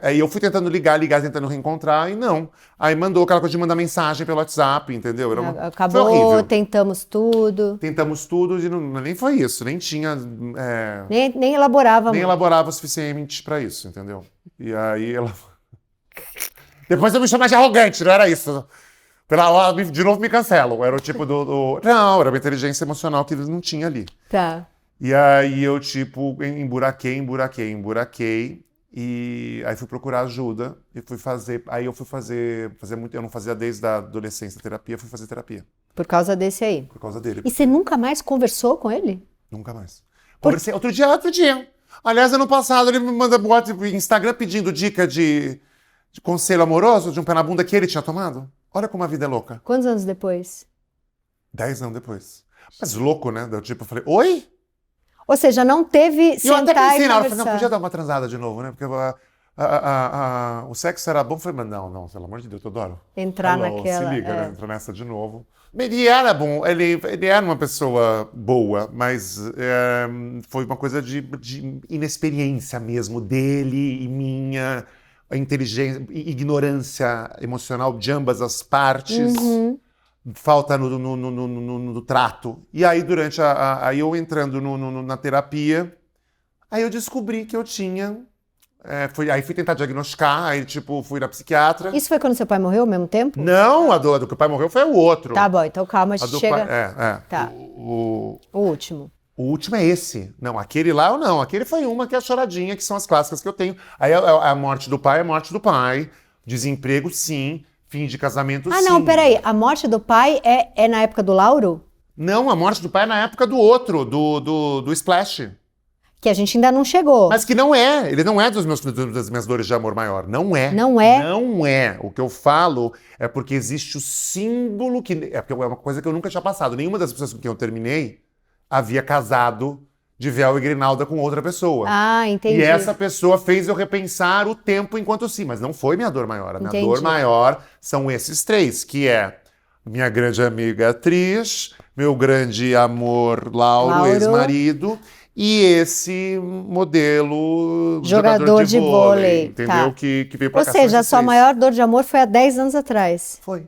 Aí eu fui tentando ligar, tentando reencontrar, e não. Aí mandou aquela coisa de mandar mensagem pelo WhatsApp, entendeu? Acabou, foi horrível. tentamos tudo. Tentamos tudo, e nem foi isso, nem tinha... Nem elaborava. Nem elaborava o suficiente pra isso, entendeu? E aí ela... Depois eu me chamava de arrogante, não era isso. De novo me cancelam. Era o tipo Não, era uma inteligência emocional que eles não tinham ali. Tá. E aí eu, tipo, emburaquei. E aí fui procurar ajuda. E fui fazer... Aí eu fui fazer muito... Eu não fazia desde a adolescência terapia, fui fazer terapia. Por causa desse aí? Por causa dele. E você nunca mais conversou com ele? Nunca mais. Conversei outro dia. Aliás, ano passado ele me manda boate no Instagram pedindo dica de conselho amoroso, de um pé na bunda que ele tinha tomado. Olha como a vida é louca. Quantos anos depois? 10 anos depois. Mas louco, né? Eu tipo, falei, oi? Ou seja, não teve sentar eu até pensei na hora, não podia dar uma transada de novo, né? Porque o sexo era bom. Eu falei, mas não, pelo amor de Deus, eu adoro. Entrar naquela... Se liga, né? Entrar nessa de novo. Ele era bom, ele era uma pessoa boa, mas foi uma coisa de inexperiência mesmo dele e minha, a inteligência, ignorância emocional de ambas as partes, falta no trato. E aí, aí eu entrando na terapia, aí eu descobri que eu tinha... aí fui tentar diagnosticar, aí tipo, fui na psiquiatra. Isso foi quando seu pai morreu ao mesmo tempo? Não, a do que o pai morreu foi o outro. Tá bom, então calma, chega... Tá. O último. O último é esse. Não, aquele lá ou não. Aquele foi uma que é a choradinha, que são as clássicas que eu tenho. Aí a morte do pai é a morte do pai. Desemprego, sim. Fim de casamento, sim. Não, peraí. A morte do pai é na época do Lauro? Não, a morte do pai é na época do outro, do Splash. Que a gente ainda não chegou. Mas que não é. Ele não é das minhas dores de amor maior. Não é. Não é? Não é. O que eu falo é porque existe o símbolo que... porque é uma coisa que eu nunca tinha passado. Nenhuma das pessoas com quem eu terminei havia casado de véu e grinalda com outra pessoa. Ah, entendi. E essa pessoa fez eu repensar o tempo enquanto sim. Mas não foi minha dor maior. A minha dor maior são esses 3, que é minha grande amiga atriz, meu grande amor Lauro. Ex-marido... E esse modelo jogador de vôlei, entendeu? Tá. Que veio pra cá. Ou seja, a sua maior dor de amor foi há 10 anos atrás. Foi.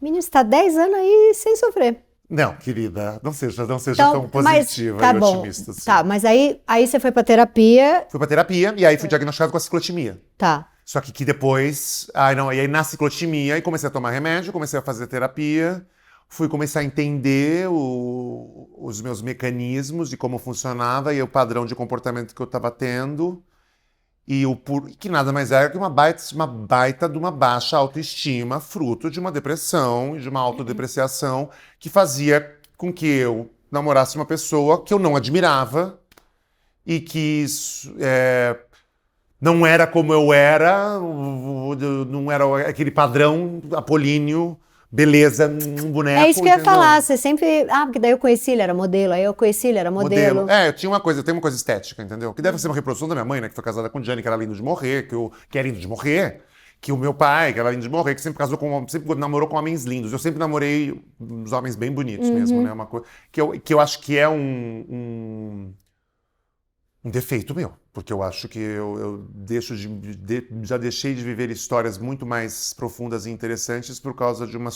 Menino, você tá 10 anos aí sem sofrer. Não, querida, não seja Então, tão positiva tá e bom. otimista assim. Tá, mas aí você foi pra terapia. Fui pra terapia e aí fui diagnosticado com a ciclotimia. Tá. Só que depois, e aí na ciclotimia, aí comecei a tomar remédio, comecei a fazer terapia, fui começar a entender os meus mecanismos de como funcionava e o padrão de comportamento que eu estava tendo. Que nada mais era que uma baita de uma baixa autoestima, fruto de uma depressão e de uma autodepreciação que fazia com que eu namorasse uma pessoa que eu não admirava e que não era como eu era, não era aquele padrão apolíneo, beleza, um boneco. É isso que eu ia entendeu? falar, você sempre... Ah, porque daí eu conheci ele, era modelo, aí eu conheci ele, era modelo. Eu tenho uma coisa estética, entendeu? Que deve ser uma reprodução da minha mãe, né? Que foi casada com o Gianni, que era lindo de morrer, que é lindo de morrer. Que o meu pai, que era lindo de morrer, que sempre namorou com homens lindos. Eu sempre namorei uns homens bem bonitos mesmo, né? Uma coisa que eu acho que é um defeito meu. Porque eu acho que eu já deixei de viver histórias muito mais profundas e interessantes por causa de uma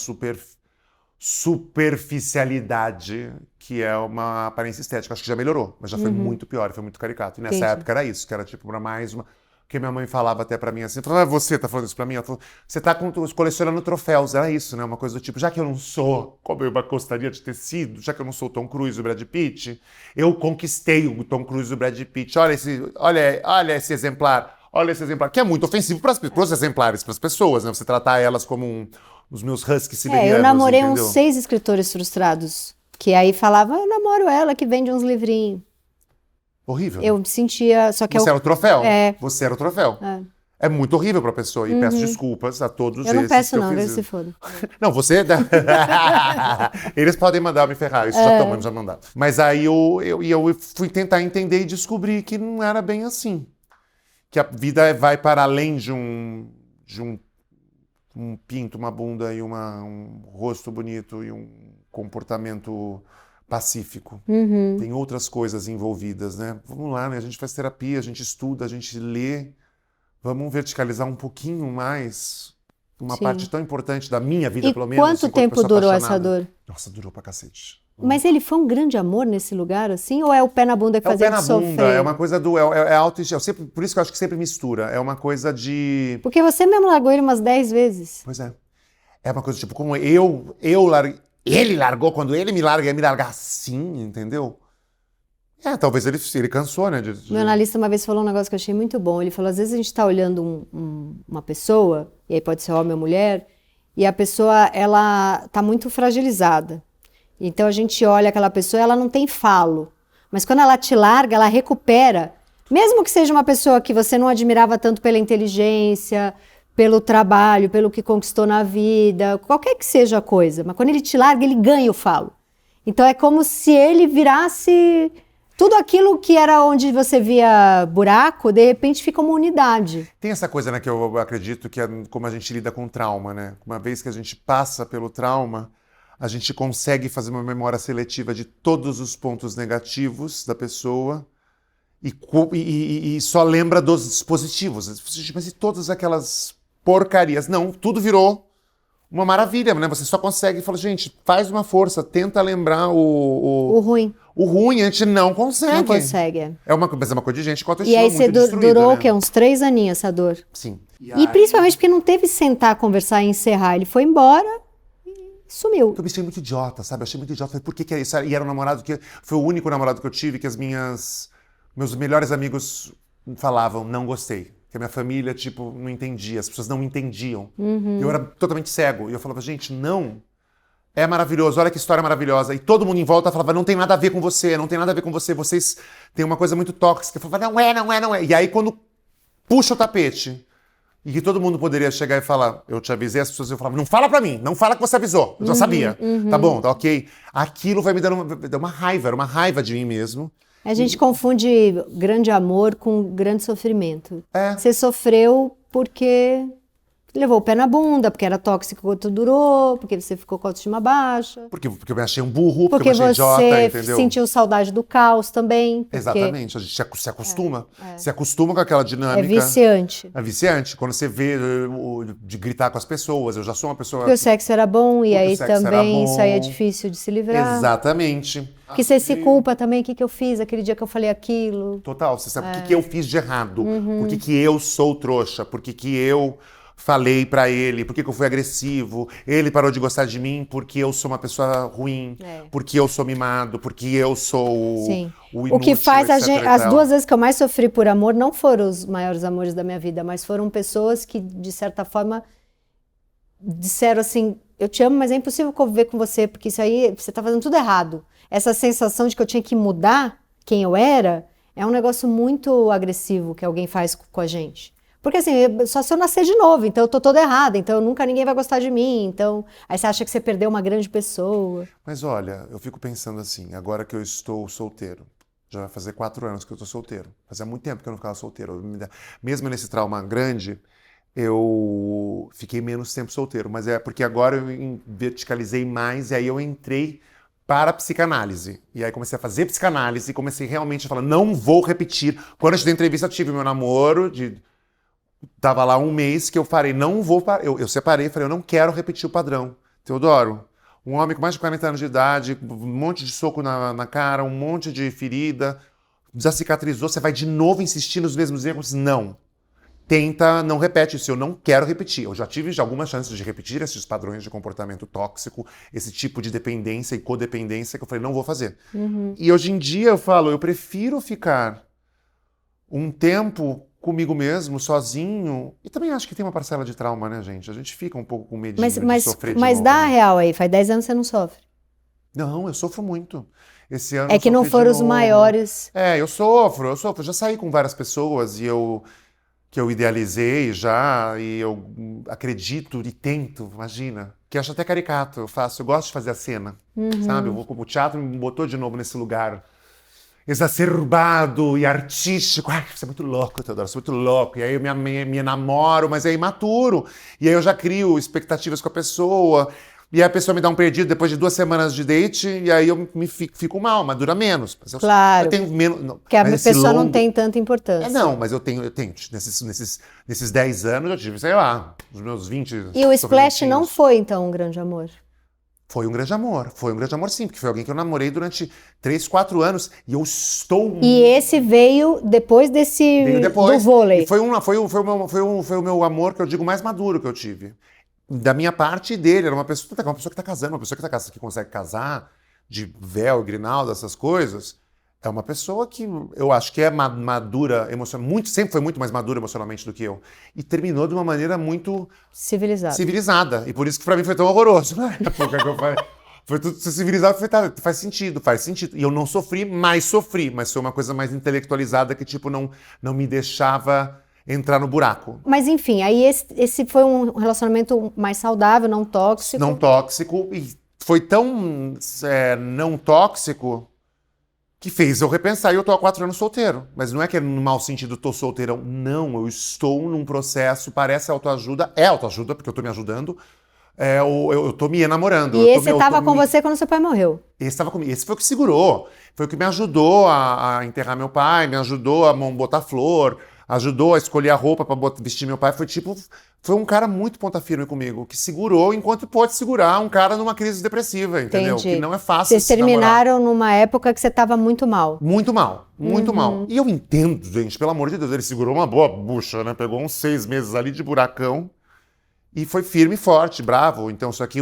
superficialidade que é uma aparência estética. Acho que já melhorou, mas já foi muito pior, foi muito caricato. E nessa época era isso, que era tipo para mais uma... Porque minha mãe falava até pra mim assim, você tá falando isso pra mim? Ela falou, você tá colecionando troféus, era isso, né? Uma coisa do tipo, já que eu não sou, como eu gostaria de ter sido, já que eu não sou o Tom Cruise e o Brad Pitt, eu conquistei o Tom Cruise e o Brad Pitt. Olha esse exemplar, que é muito ofensivo pros exemplares, pras pessoas, né? Você tratar elas como os meus huskies siberianos, eu namorei entendeu? uns 6 escritores frustrados, que aí falavam, eu namoro ela que vende uns livrinhos. Horrível. Eu me sentia, só que Você era o troféu. É. Você era o troféu. É muito horrível pra pessoa. E peço desculpas a todos esses. Eu não peço que eu não, fiz eles isso. se fodam. Não, você... Eles podem mandar me ferrar. Isso já mandaram. Mas aí eu fui tentar entender e descobri que não era bem assim. Que a vida vai para além de um pinto, uma bunda e um rosto bonito e um comportamento pacífico. Tem outras coisas envolvidas, né? Vamos lá, né? A gente faz terapia, a gente estuda, a gente lê. Vamos verticalizar um pouquinho mais uma parte tão importante da minha vida, pelo menos. E quanto tempo durou essa dor? Nossa, durou pra cacete. Mas ele foi um grande amor nesse lugar, assim? Ou é o pé na bunda que fazia ele sofrer? É o pé na bunda, é uma coisa do... É autoestima. Por isso que eu acho que sempre mistura. É uma coisa de... Porque você mesmo largou ele umas 10 vezes. Pois é. É uma coisa tipo, como eu larguei... Ele largou, quando ele me larga, ia me largar assim, entendeu? Talvez ele cansou, né? Meu analista uma vez falou um negócio que eu achei muito bom. Ele falou, às vezes a gente tá olhando uma pessoa, e aí pode ser homem ou mulher, e a pessoa, ela tá muito fragilizada. Então a gente olha aquela pessoa, ela não tem falo. Mas quando ela te larga, ela recupera. Mesmo que seja uma pessoa que você não admirava tanto pela inteligência, pelo trabalho, pelo que conquistou na vida, qualquer que seja a coisa. Mas quando ele te larga, ele ganha o falo. Então é como se ele virasse... Tudo aquilo que era onde você via buraco, de repente fica uma unidade. Tem essa coisa, né, que eu acredito que é como a gente lida com trauma, né? Uma vez que a gente passa pelo trauma, a gente consegue fazer uma memória seletiva de todos os pontos negativos da pessoa e só lembra dos positivos. Mas e todas aquelas porcarias? Não, tudo virou uma maravilha, né? Você só consegue falar, gente, faz uma força, tenta lembrar o ruim. O ruim a gente não consegue. Não consegue. É uma coisa de gente com E autoestima aí muito você destruída, durou né? o quê? Uns 3 aninhos essa dor. Sim. E principalmente porque não teve sentar, conversar e encerrar. Ele foi embora e sumiu. Eu me achei muito idiota, sabe? Eu achei muito idiota. Falei, por que é isso? E era um namorado que... Foi o único namorado que eu tive que meus melhores amigos falavam, não gostei. Que a minha família, tipo, não entendia. As pessoas não me entendiam. Eu era totalmente cego. E eu falava, gente, não... É maravilhoso, olha que história maravilhosa. E todo mundo em volta falava, não tem nada a ver com você, não tem nada a ver com você, vocês têm uma coisa muito tóxica. Eu falava, não é. E aí quando puxa o tapete, e que todo mundo poderia chegar e falar, eu te avisei, as pessoas eu falava, não fala pra mim, não fala que você avisou, eu já sabia. Tá bom, tá ok. Aquilo vai me dando uma raiva, era uma raiva de mim mesmo. A gente confunde grande amor com grande sofrimento. É. Você sofreu porque levou o pé na bunda, porque era tóxico enquanto durou, porque você ficou com a autoestima baixa. Porque eu me achei um burro, porque Porque eu me achei idiota, você entendeu? sentiu saudade do caos também. Porque Exatamente, a gente se acostuma. Se acostuma com aquela é dinâmica. viciante. É viciante. Quando você vê de gritar com as pessoas, eu já sou uma pessoa... Porque o sexo era bom e Porque aí o sexo era também isso aí é bom. difícil de se livrar. Exatamente. Porque você se culpa também, o que eu fiz aquele dia que eu falei aquilo. Total, você sabe o que eu fiz de errado, Uhum. por que eu sou trouxa, por que eu falei pra ele, por que eu fui agressivo, ele parou de gostar de mim porque eu sou uma pessoa ruim, porque eu sou mimado, porque eu sou Sim. o inútil, O que faz a etc. gente. e As tal. 2 vezes que eu mais sofri por amor não foram os maiores amores da minha vida, mas foram pessoas que, de certa forma, disseram assim: eu te amo, mas é impossível conviver com você, porque isso aí você tá fazendo tudo errado. Essa sensação de que eu tinha que mudar quem eu era é um negócio muito agressivo que alguém faz com a gente. Porque assim, só se eu nascer de novo, então eu tô toda errada, então nunca ninguém vai gostar de mim, então aí você acha que você perdeu uma grande pessoa. Mas olha, eu fico pensando assim, agora que eu estou solteiro, já vai fazer 4 anos que eu estou solteiro, fazia muito tempo que eu não ficava solteiro, mesmo nesse trauma grande, eu fiquei menos tempo solteiro, mas é porque agora eu verticalizei mais e aí eu entrei para a psicanálise. E aí comecei a fazer psicanálise e comecei realmente a falar, não vou repetir. Quando eu te dei entrevista, eu tive meu namoro, tava lá 1 mês que eu falei, não vou, eu separei, falei, eu não quero repetir o padrão. Teodoro, um homem com mais de 40 anos de idade, um monte de soco na cara, um monte de ferida, já cicatrizou, você vai de novo insistir nos mesmos erros? Não. Tenta, não repete isso, eu não quero repetir. Eu já tive algumas chances de repetir esses padrões de comportamento tóxico, esse tipo de dependência e codependência que eu falei, não vou fazer. E hoje em dia eu falo, eu prefiro ficar um tempo comigo mesmo, sozinho, e também acho que tem uma parcela de trauma, né, gente? A gente fica um pouco com medinho de sofrer de Mas novo, dá a né? real aí, faz 10 anos que você não sofre. Não, eu sofro muito. Esse ano É eu que não sofri de foram os novo. maiores. É, eu sofro. Eu já saí com várias pessoas que eu idealizei já, e eu acredito e tento, imagina, que eu acho até caricato, eu gosto de fazer a cena, sabe? O teatro me botou de novo nesse lugar exacerbado e artístico. Ai, você é muito louco, Teodoro, você é muito louco. E aí eu me namoro, mas é imaturo. E aí eu já crio expectativas com a pessoa. E aí a pessoa me dá um perdido depois de 2 semanas de date, e aí eu fico mal, mas dura menos. Mas Claro. Eu tenho menos. Não, Porque a mas esse pessoa não longo- tem tanta importância. não, mas eu tenho. Nesses 10 anos eu tive, sei lá, os meus 20. E o Splash não sofrimentinhos. foi, então, um grande amor. Foi um grande amor. Foi um grande amor, sim, porque foi alguém que eu namorei durante 3, 4 anos e eu estou. E esse veio depois Veio depois. do vôlei. E foi o meu amor que eu digo mais maduro que eu tive. Da minha parte e dele. Era uma pessoa que está casando, uma pessoa que consegue casar de véu, grinalda, essas coisas. É uma pessoa que eu acho que é madura emocionalmente, sempre foi muito mais madura emocionalmente do que eu. E terminou de uma maneira muito Civilizado. civilizada. E por isso que pra mim foi tão horroroso. Na época que eu falei, foi tudo civilizado, foi, tá, faz sentido. E eu não sofri, mas foi uma coisa mais intelectualizada que, tipo, não me deixava entrar no buraco. Mas enfim, aí esse foi um relacionamento mais saudável, não tóxico. Não tóxico. E foi tão não tóxico que fez eu repensar. E eu tô há 4 anos solteiro. Mas não é que é no mau sentido tô solteirão. Não, eu estou num processo, parece autoajuda. É autoajuda, porque eu tô me ajudando. Eu tô me enamorando. E esse estava com você quando seu pai morreu. Esse estava comigo. Esse foi o que segurou. Foi o que me ajudou a enterrar meu pai, me ajudou a botar flor, ajudou a escolher a roupa para vestir meu pai. Foi um cara muito ponta firme comigo, que segurou enquanto pode segurar um cara numa crise depressiva, entendeu? Entendi. Que não é fácil Vocês se namorar. terminaram numa época que você estava muito mal. Muito mal, muito mal. E eu entendo, gente, pelo amor de Deus, ele segurou uma boa bucha, né? Pegou uns 6 meses ali de buracão e foi firme e forte, bravo. Então, só que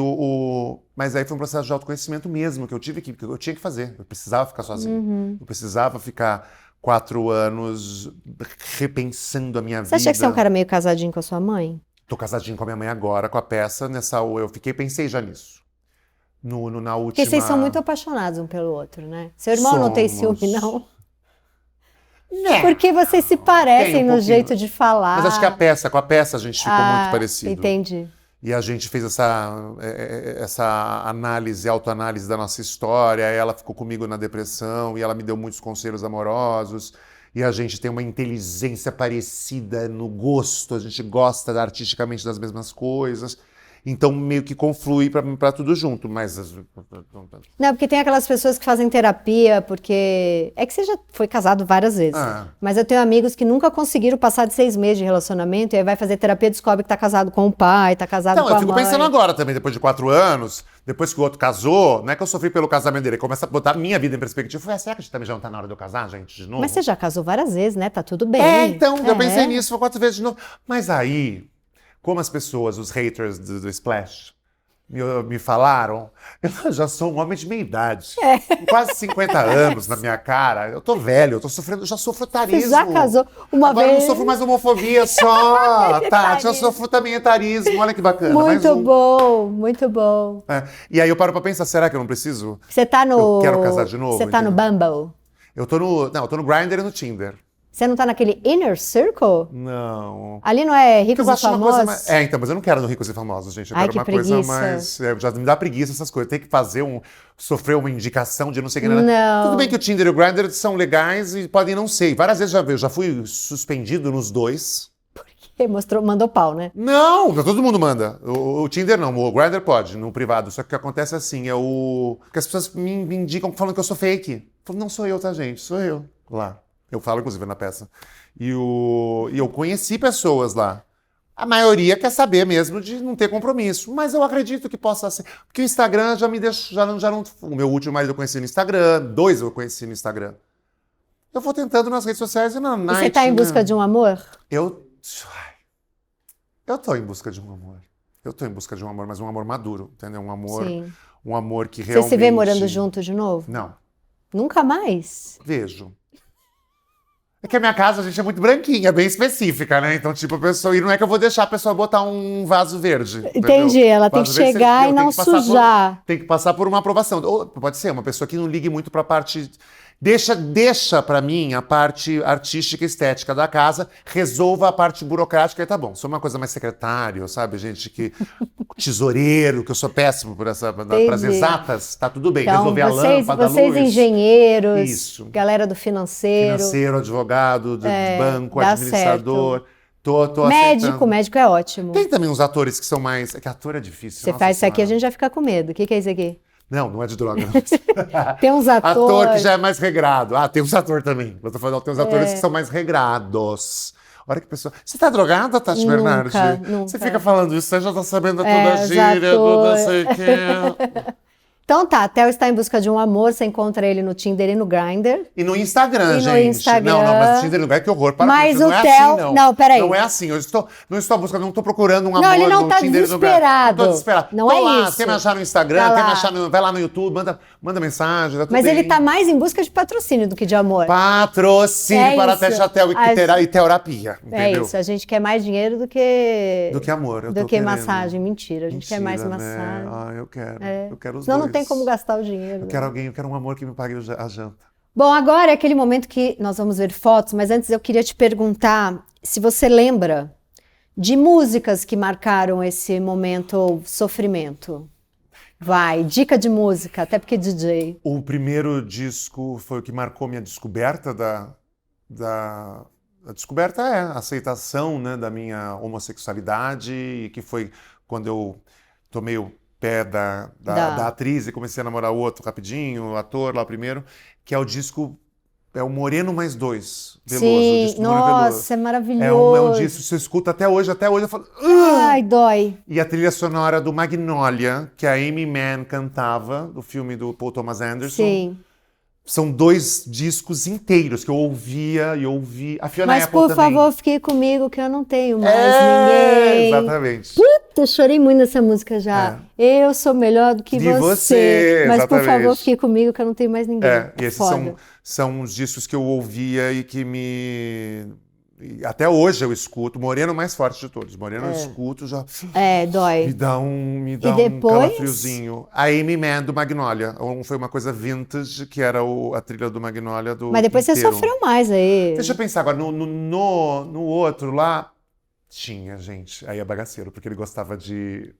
mas aí foi um processo de autoconhecimento mesmo, que eu tinha que fazer. Eu precisava ficar sozinho. Eu precisava ficar 4 anos repensando a minha vida. Você acha que você é um cara meio casadinho com a sua mãe? Tô casadinho com a minha mãe agora, com a peça. Pensei já nisso. Na última... Porque vocês são muito apaixonados um pelo outro, né? Seu irmão não tem ciúme, não? Né? Porque vocês se parecem no jeito de falar. Mas acho que com a peça a gente ficou muito parecido. Entendi. E a gente fez essa análise, autoanálise da nossa história. Ela ficou comigo na depressão e ela me deu muitos conselhos amorosos. e a gente tem uma inteligência parecida no gosto, a gente gosta artisticamente das mesmas coisas. Então, meio que conflui pra tudo junto, mas... Não, porque tem aquelas pessoas que fazem terapia, porque... É que você já foi casado várias vezes. Mas eu tenho amigos que nunca conseguiram passar de 6 meses de relacionamento, e aí vai fazer terapia e descobre que tá casado com o pai, tá casado com a mãe. Não, eu fico pensando agora também, depois de 4 anos, depois que o outro casou, não é que eu sofri pelo casamento dele, começa a botar a minha vida em perspectiva. Falei, será que também já não tá na hora de eu casar, gente, de novo? Mas você já casou várias vezes, né? Tá tudo bem. Então, eu pensei nisso, foi 4 vezes de novo. Mas aí... Como as pessoas, os haters do Splash, me falaram, eu já sou um homem de meia idade. Com quase 50 anos na minha cara. Eu tô velho, eu tô sofrendo, eu já sofro etarismo. Você já casou uma Agora vez? Eu não sofro mais homofobia só, Tati. Eu sofro também etarismo. Olha que bacana. Muito bom, muito bom. E aí eu paro pra pensar, será que eu não preciso? Você tá no... Eu quero casar de novo. Você tá no Bumble? Eu tô no Grindr e no Tinder. Você não tá naquele Inner Circle? Não. Ali não é Ricos e Famosos? Mais... então, mas eu não quero no Ricos e Famosos, gente. Eu Ai, quero uma preguiça. coisa mais... já me dá preguiça essas coisas. Tem que fazer sofrer uma indicação de não sei o que. Não. Tudo bem que o Tinder e o Grindr são legais e podem não ser. Várias vezes eu já fui suspendido nos dois. Por quê? Mandou pau, né? Não, todo mundo manda. O Tinder não, o Grindr pode, no privado. Só que o que acontece assim, que as pessoas me indicam falando que eu sou fake. Eu falo, não sou eu, tá, gente? Sou eu. Lá. Eu falo, inclusive, na peça. E eu conheci pessoas lá. A maioria quer saber mesmo de não ter compromisso. Mas eu acredito que possa ser. Porque o Instagram já me deixou. Já não, o meu último marido eu conheci no Instagram. 2 eu conheci no Instagram. Eu vou tentando nas redes sociais e na night. Você tá em busca de um amor? Eu tô em busca de um amor. Eu tô em busca de um amor, mas um amor maduro, entendeu? Um amor, Sim. Um amor que realmente... Você se vê morando junto de novo? Não. Nunca mais? Vejo. É que a minha casa, a gente, é muito branquinha, bem específica, né? Então, tipo, a pessoa... E não é que eu vou deixar a pessoa botar um vaso verde. Entendi, entendeu? ela tem que chegar e não sujar. Tem que passar por uma aprovação. Ou pode ser uma pessoa que não ligue muito pra parte... Deixa pra mim a parte artística e estética da casa, resolva a parte burocrática e tá bom. Sou uma coisa mais secretário, sabe, gente? Tesoureiro, que eu sou péssimo pras exatas, tá tudo bem. Então, resolver a lâmpada, vocês luz. engenheiros, Isso. Galera do financeiro. Advogado, de banco, administrador. Tô aceitando. Médico é ótimo. Tem também uns atores que são mais... É que ator é difícil. Você faz isso aqui, a gente já fica com medo. O que é isso aqui? Não é de droga. Não. Tem uns atores... Ator que já é mais regrado. Tem uns atores também. Eu tô falando, tem uns atores que são mais regrados. Olha que pessoa... Você tá drogada, Tati Bernardi? Nunca. Você fica falando isso, você já tá sabendo toda a gíria, toda não sei o quê. Então tá, Theo está em busca de um amor, você encontra ele no Tinder e no Grindr. E no Instagram, gente. No Instagram. Não, mas no Tinder não é que horror. Mas não o é Theo... assim, não. Não, peraí. Não é assim, eu não estou buscando, não estou procurando um amor não, ele não no tá Tinder desesperado. Não tô desesperado. Não tô é lá, isso. quer me achar no Instagram, Tá quer me lá. achar vai lá no YouTube, manda mensagem, tá tudo Mas bem. ele tá mais em busca de patrocínio do que de amor. Patrocínio para Testa Theo e terapia, entendeu? É isso, a gente quer mais dinheiro do que... Do que amor, do que massagem, mentira. A gente quer mais massagem. Né? Eu quero os Senão dois. não tem como gastar o dinheiro. Eu quero um amor que me pague a janta. Bom, agora é aquele momento que nós vamos ver fotos, mas antes eu queria te perguntar se você lembra de músicas que marcaram esse momento sofrimento. Vai, dica de música, até porque DJ. O primeiro disco foi o que marcou minha descoberta a descoberta a aceitação, né, da minha homossexualidade, e que foi quando eu tomei o pé da atriz e comecei a namorar o outro rapidinho, o ator lá primeiro, que é o disco, é o Moreno Mais 2, Veloso. Sim, o disco nossa, é maravilhoso. É um disco que você escuta até hoje eu falo... Ai, dói. E a trilha sonora do Magnolia, que a Amy Mann cantava, do filme do Paul Thomas Anderson. Sim. São 2 discos inteiros que eu ouvia e ouvi. A Fiona Mas, Apple por também. favor, fique comigo que eu não tenho mais ninguém. Exatamente. Puta, eu chorei muito nessa música já. Eu sou melhor do que você. Mas, por favor, fique comigo que eu não tenho mais ninguém. E esses são os discos que eu ouvia e que me... Até hoje eu escuto. Moreno mais forte de todos. Moreno eu escuto já... dói. Me dá um calafriozinho. A Amy Mann do Magnolia. Foi uma coisa vintage, que era a trilha do Magnolia do Mas depois inteiro. você sofreu mais aí. Deixa eu pensar agora. No outro lá, tinha, gente. Aí é bagaceiro, porque ele gostava de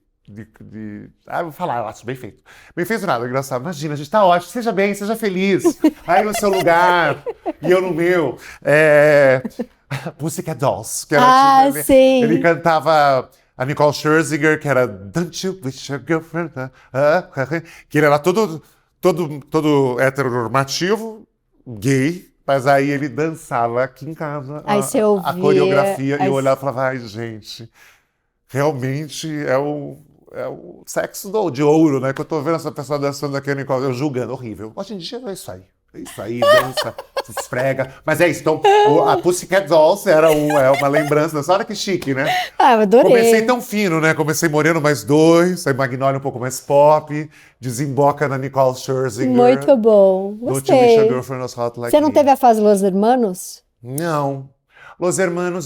Ah, eu vou falar, eu acho bem feito. Bem feito nada, engraçado. Imagina, a gente tá ótimo, seja bem, seja feliz. Aí no seu lugar, e eu no meu. Pussycat Dolls. Que era, tipo, sim. Ele cantava a Nicole Scherzinger, que era Don't You Wish Your Girlfriend... Que ele era todo heteronormativo, gay, mas aí ele dançava aqui em casa Aí você ouvia, a coreografia aí e eu olhava e falava, ai, gente, realmente é o sexo de ouro, né? Que eu tô vendo essa pessoa dançando aqui, eu julgando, horrível. Hoje em dia é isso aí. É isso aí, dança, se esfrega. Mas é isso, então a Pussycat Dolls é uma lembrança. Olha que chique, né? Ah, eu adorei. Comecei tão fino, né? Comecei Moreno mais 2, aí Magnolia um pouco mais pop, desemboca na Nicole Scherzinger. Muito bom, Don't You Wish Your gostei. Girlfriend Was Hot Like Você não Me. teve a fase Los Hermanos? Não. Los Hermanos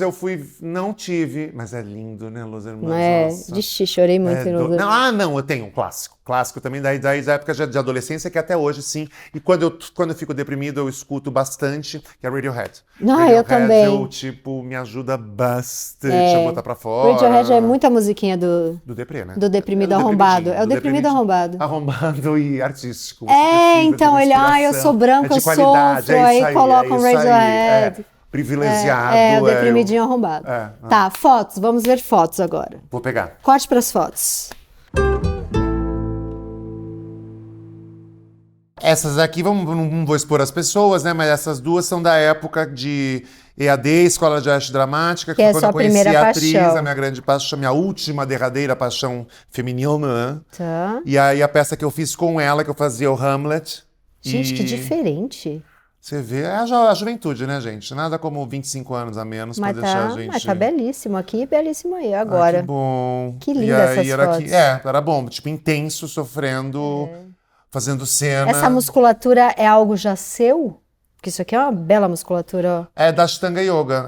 não tive, mas é lindo, né, Los Hermanos? Não é? Nossa. Dixi, chorei muito em Los Hermanos. Não, eu tenho um clássico. Clássico também da época de adolescência, que até hoje, sim. E quando eu fico deprimido, eu escuto bastante, que é Radiohead. Ah, eu também. Me ajuda bastante a botar pra fora. Radiohead é muita musiquinha do deprê, né? do deprimido arrombado. É o deprimido arrombado. Arrombado e artístico. Então ele, eu sou branco, eu sofro, aí colocam Radiohead. Privilegiado. É o deprimidinho arrombado. Tá, fotos, vamos ver fotos agora. Vou pegar. Corte pras fotos. Essas aqui, não vou expor as pessoas, né? Mas essas duas são da época de EAD, Escola de Arte Dramática, que é quando sua eu conheci primeira a atriz, paixão. a minha grande paixão, minha última, derradeira paixão feminina, né? Tá. E aí a peça que eu fiz com ela, que eu fazia o Hamlet. Gente, que diferente. Você vê, é a juventude, né, gente? Nada como 25 anos a menos pra deixar a gente... Mas tá belíssimo aqui e belíssimo aí agora. Que bom. Que linda essas fotos. Era bom, tipo, intenso, sofrendo, fazendo cena. Essa musculatura é algo já seu? Porque isso aqui é uma bela musculatura, ó. É da Ashtanga Yoga.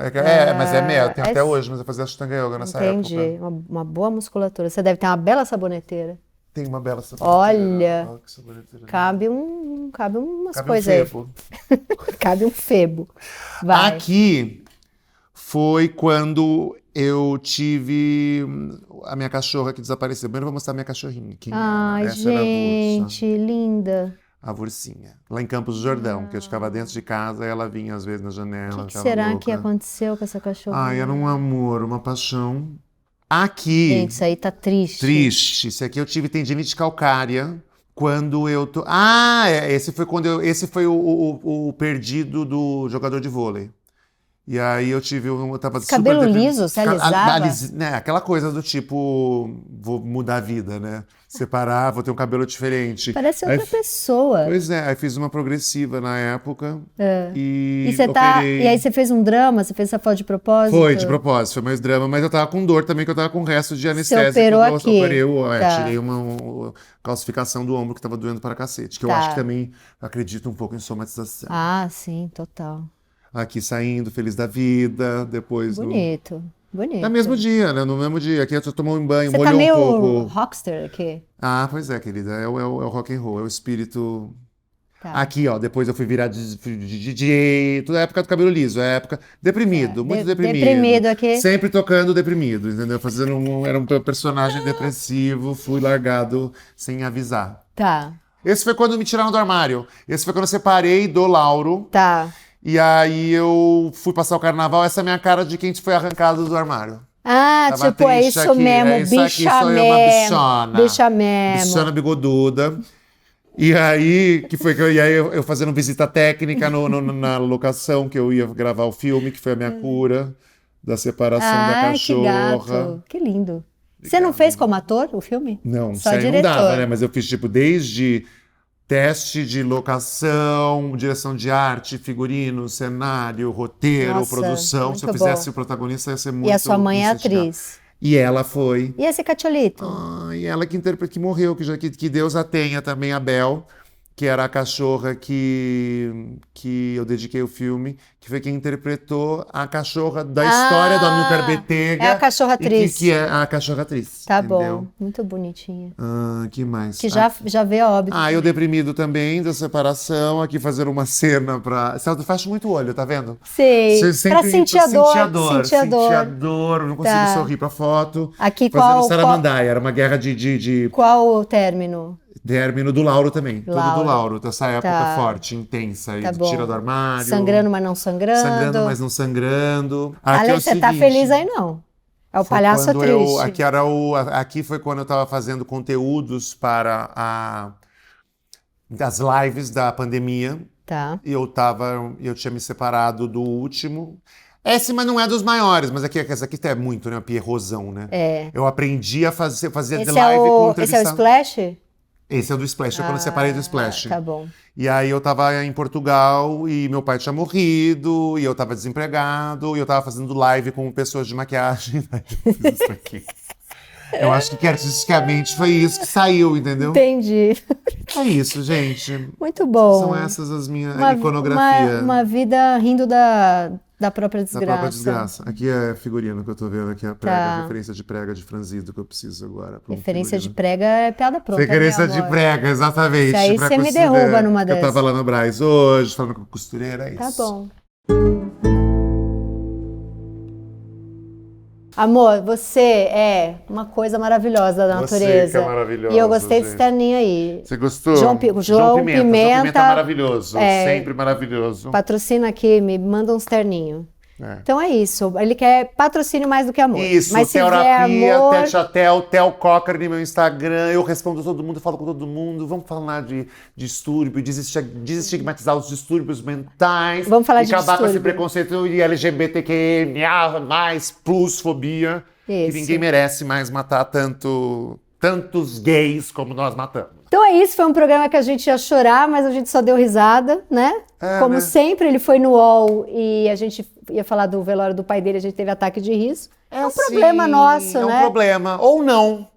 Mas é meu, tem até hoje, mas eu fazia Ashtanga Yoga nessa época. Entendi, uma boa musculatura. Você deve ter uma bela saboneteira. Tem uma bela saboneteira. Olha, Olha que saboneteira. cabe umas Cabe coisas um aí. febo. Cabe um febo. Vai. Aqui foi quando eu tive a minha cachorra que desapareceu. Primeiro eu vou mostrar a minha cachorrinha. Ai, Essa era a Vursa. gente, linda. A Vursinha. Lá em Campos do Jordão, que eu ficava dentro de casa e ela vinha às vezes na janela. O que será que aconteceu com essa cachorra? Ai, era um amor, uma paixão. Aqui. Gente, isso aí tá triste. Triste. Esse aqui eu tive tendinite calcária quando eu tô. Esse foi quando esse foi o perdido do jogador de vôlei. E aí eu tava super cabelo liso, você alisava? Né, aquela coisa do tipo, vou mudar a vida, né? Separar, vou ter um cabelo diferente. Parece outra pessoa. Pois é, aí fiz uma progressiva na época. E você e aí você fez um drama? Você fez essa foto de propósito? Foi, de propósito, foi mais drama, mas eu tava com dor também, que eu tava com o resto de anestésia. Você operou aqui? Tirei uma calcificação do ombro que tava doendo para cacete, que eu acho que também acredito um pouco em somatização. Ah, sim, total. Aqui saindo, feliz da vida, depois... Bonito. No mesmo dia, né? No mesmo dia. Aqui eu tomou um banho, você molhou tá meio um pouco. rockster aqui. Ah, pois é, querida. É o rock and roll, é o espírito... Tá. Aqui, ó, depois eu fui virar DJ, toda a época do cabelo liso, a época deprimido, muito deprimido. Deprimido aqui. Sempre tocando deprimido, entendeu? Era um personagem depressivo, fui largado sem avisar. Tá. Esse foi quando me tiraram do armário. Esse foi quando eu separei do Lauro. Tá. E aí eu fui passar o carnaval, essa é a minha cara de quem foi arrancado do armário. Ah, Tava tipo, é isso aqui, mesmo, isso aqui, bicha sou eu, mesmo. uma bichona. Bicha mesmo. Bichona bigoduda. E aí, eu fazendo visita técnica na locação, que eu ia gravar o filme, que foi a minha cura da separação da cachorra. Que gato. Que lindo. Você não fez como ator o filme? Não, só isso aí diretor. não dava, né? Mas eu fiz, tipo, desde teste de locação, direção de arte, figurino, cenário, roteiro, Nossa, produção. muito Se eu fizesse bom. o protagonista, ia ser muito... E a sua mãe é instigado. atriz. E ela foi. E esse cacholito? E ela que morreu, que Deus a tenha também, a Bel, que era a cachorra que eu dediquei o filme, que foi quem interpretou a cachorra da história do Amilcar Betega. É a cachorra atriz. Que é a cachorra atriz. Tá entendeu? bom, muito bonitinha. Que mais? Que já veio a óbito. Eu deprimido também da separação, aqui fazendo uma cena pra... Celso, fecha muito o olho, tá vendo? Sei, pra sentir a dor. Sentir a dor, não consigo sorrir pra foto. Aqui fazendo Saramandaia, era uma guerra de... Qual o término? Término do Lauro também, Lauro. Todo do Lauro, dessa época forte, intensa, e tira do armário. Sangrando, mas não sangrando. Sangrando, mas não sangrando. Aqui Alex, você tá feliz aí não? É o palhaço triste. Aqui foi quando eu tava fazendo conteúdos para as lives da pandemia. Tá. E eu tinha me separado do último. Esse, mas não é dos maiores, mas essa aqui é muito, né? Pierrosão, né? Eu aprendi a fazer live com entrevista. Esse é o Splash? Esse é o do Splash, quando eu separei do Splash. Tá bom. E aí eu tava em Portugal e meu pai tinha morrido, e eu tava desempregado, e eu tava fazendo live com pessoas de maquiagem. Eu fiz isso aqui. Eu acho que artisticamente foi isso que saiu, entendeu? Entendi. É isso, gente. Muito bom. São essas as minhas iconografias. Uma vida rindo da própria desgraça. Da própria desgraça. Aqui é figurino que eu tô vendo aqui, a prega, referência de prega de franzido que eu preciso agora. Referência de prega é piada pronta. Referência de prega, exatamente. Isso aí você me derruba numa dessas. Eu tava lá no Brás hoje, falando com a costureira, é isso. Tá bom. Amor, você é uma coisa maravilhosa da natureza. Você que é maravilhosa. E eu gostei desse terninho aí. Você gostou? João Pimenta. João Pimenta é maravilhoso. Sempre maravilhoso. Patrocina aqui, me manda uns terninhos. Então é isso. Ele quer patrocínio mais do que amor. Isso, mas se terapia, amor... tete a tel, Theo Cocker no meu Instagram. Eu respondo todo mundo, falo com todo mundo. Vamos falar de distúrbio, desestigmatizar os distúrbios mentais. Vamos falar de acabar distúrbio. com esse preconceito de LGBTQIA+, fobia. Isso. Que ninguém merece mais matar tantos gays como nós matamos. Então é isso, foi um programa que a gente ia chorar, mas a gente só deu risada, né? Como sempre, ele foi no UOL e a gente ia falar do velório do pai dele, a gente teve ataque de riso. É um problema nosso, né? É um problema. Ou não.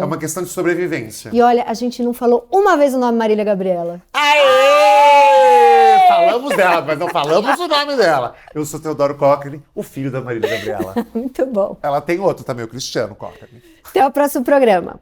É uma questão de sobrevivência. E olha, a gente não falou uma vez o nome Marília Gabriela. Aê! Falamos dela, mas não falamos o nome dela. Eu sou Teodoro Cochrane, o filho da Marília Gabriela. Muito bom. Ela tem outro também, o Cristiano Cochrane. Até o próximo programa.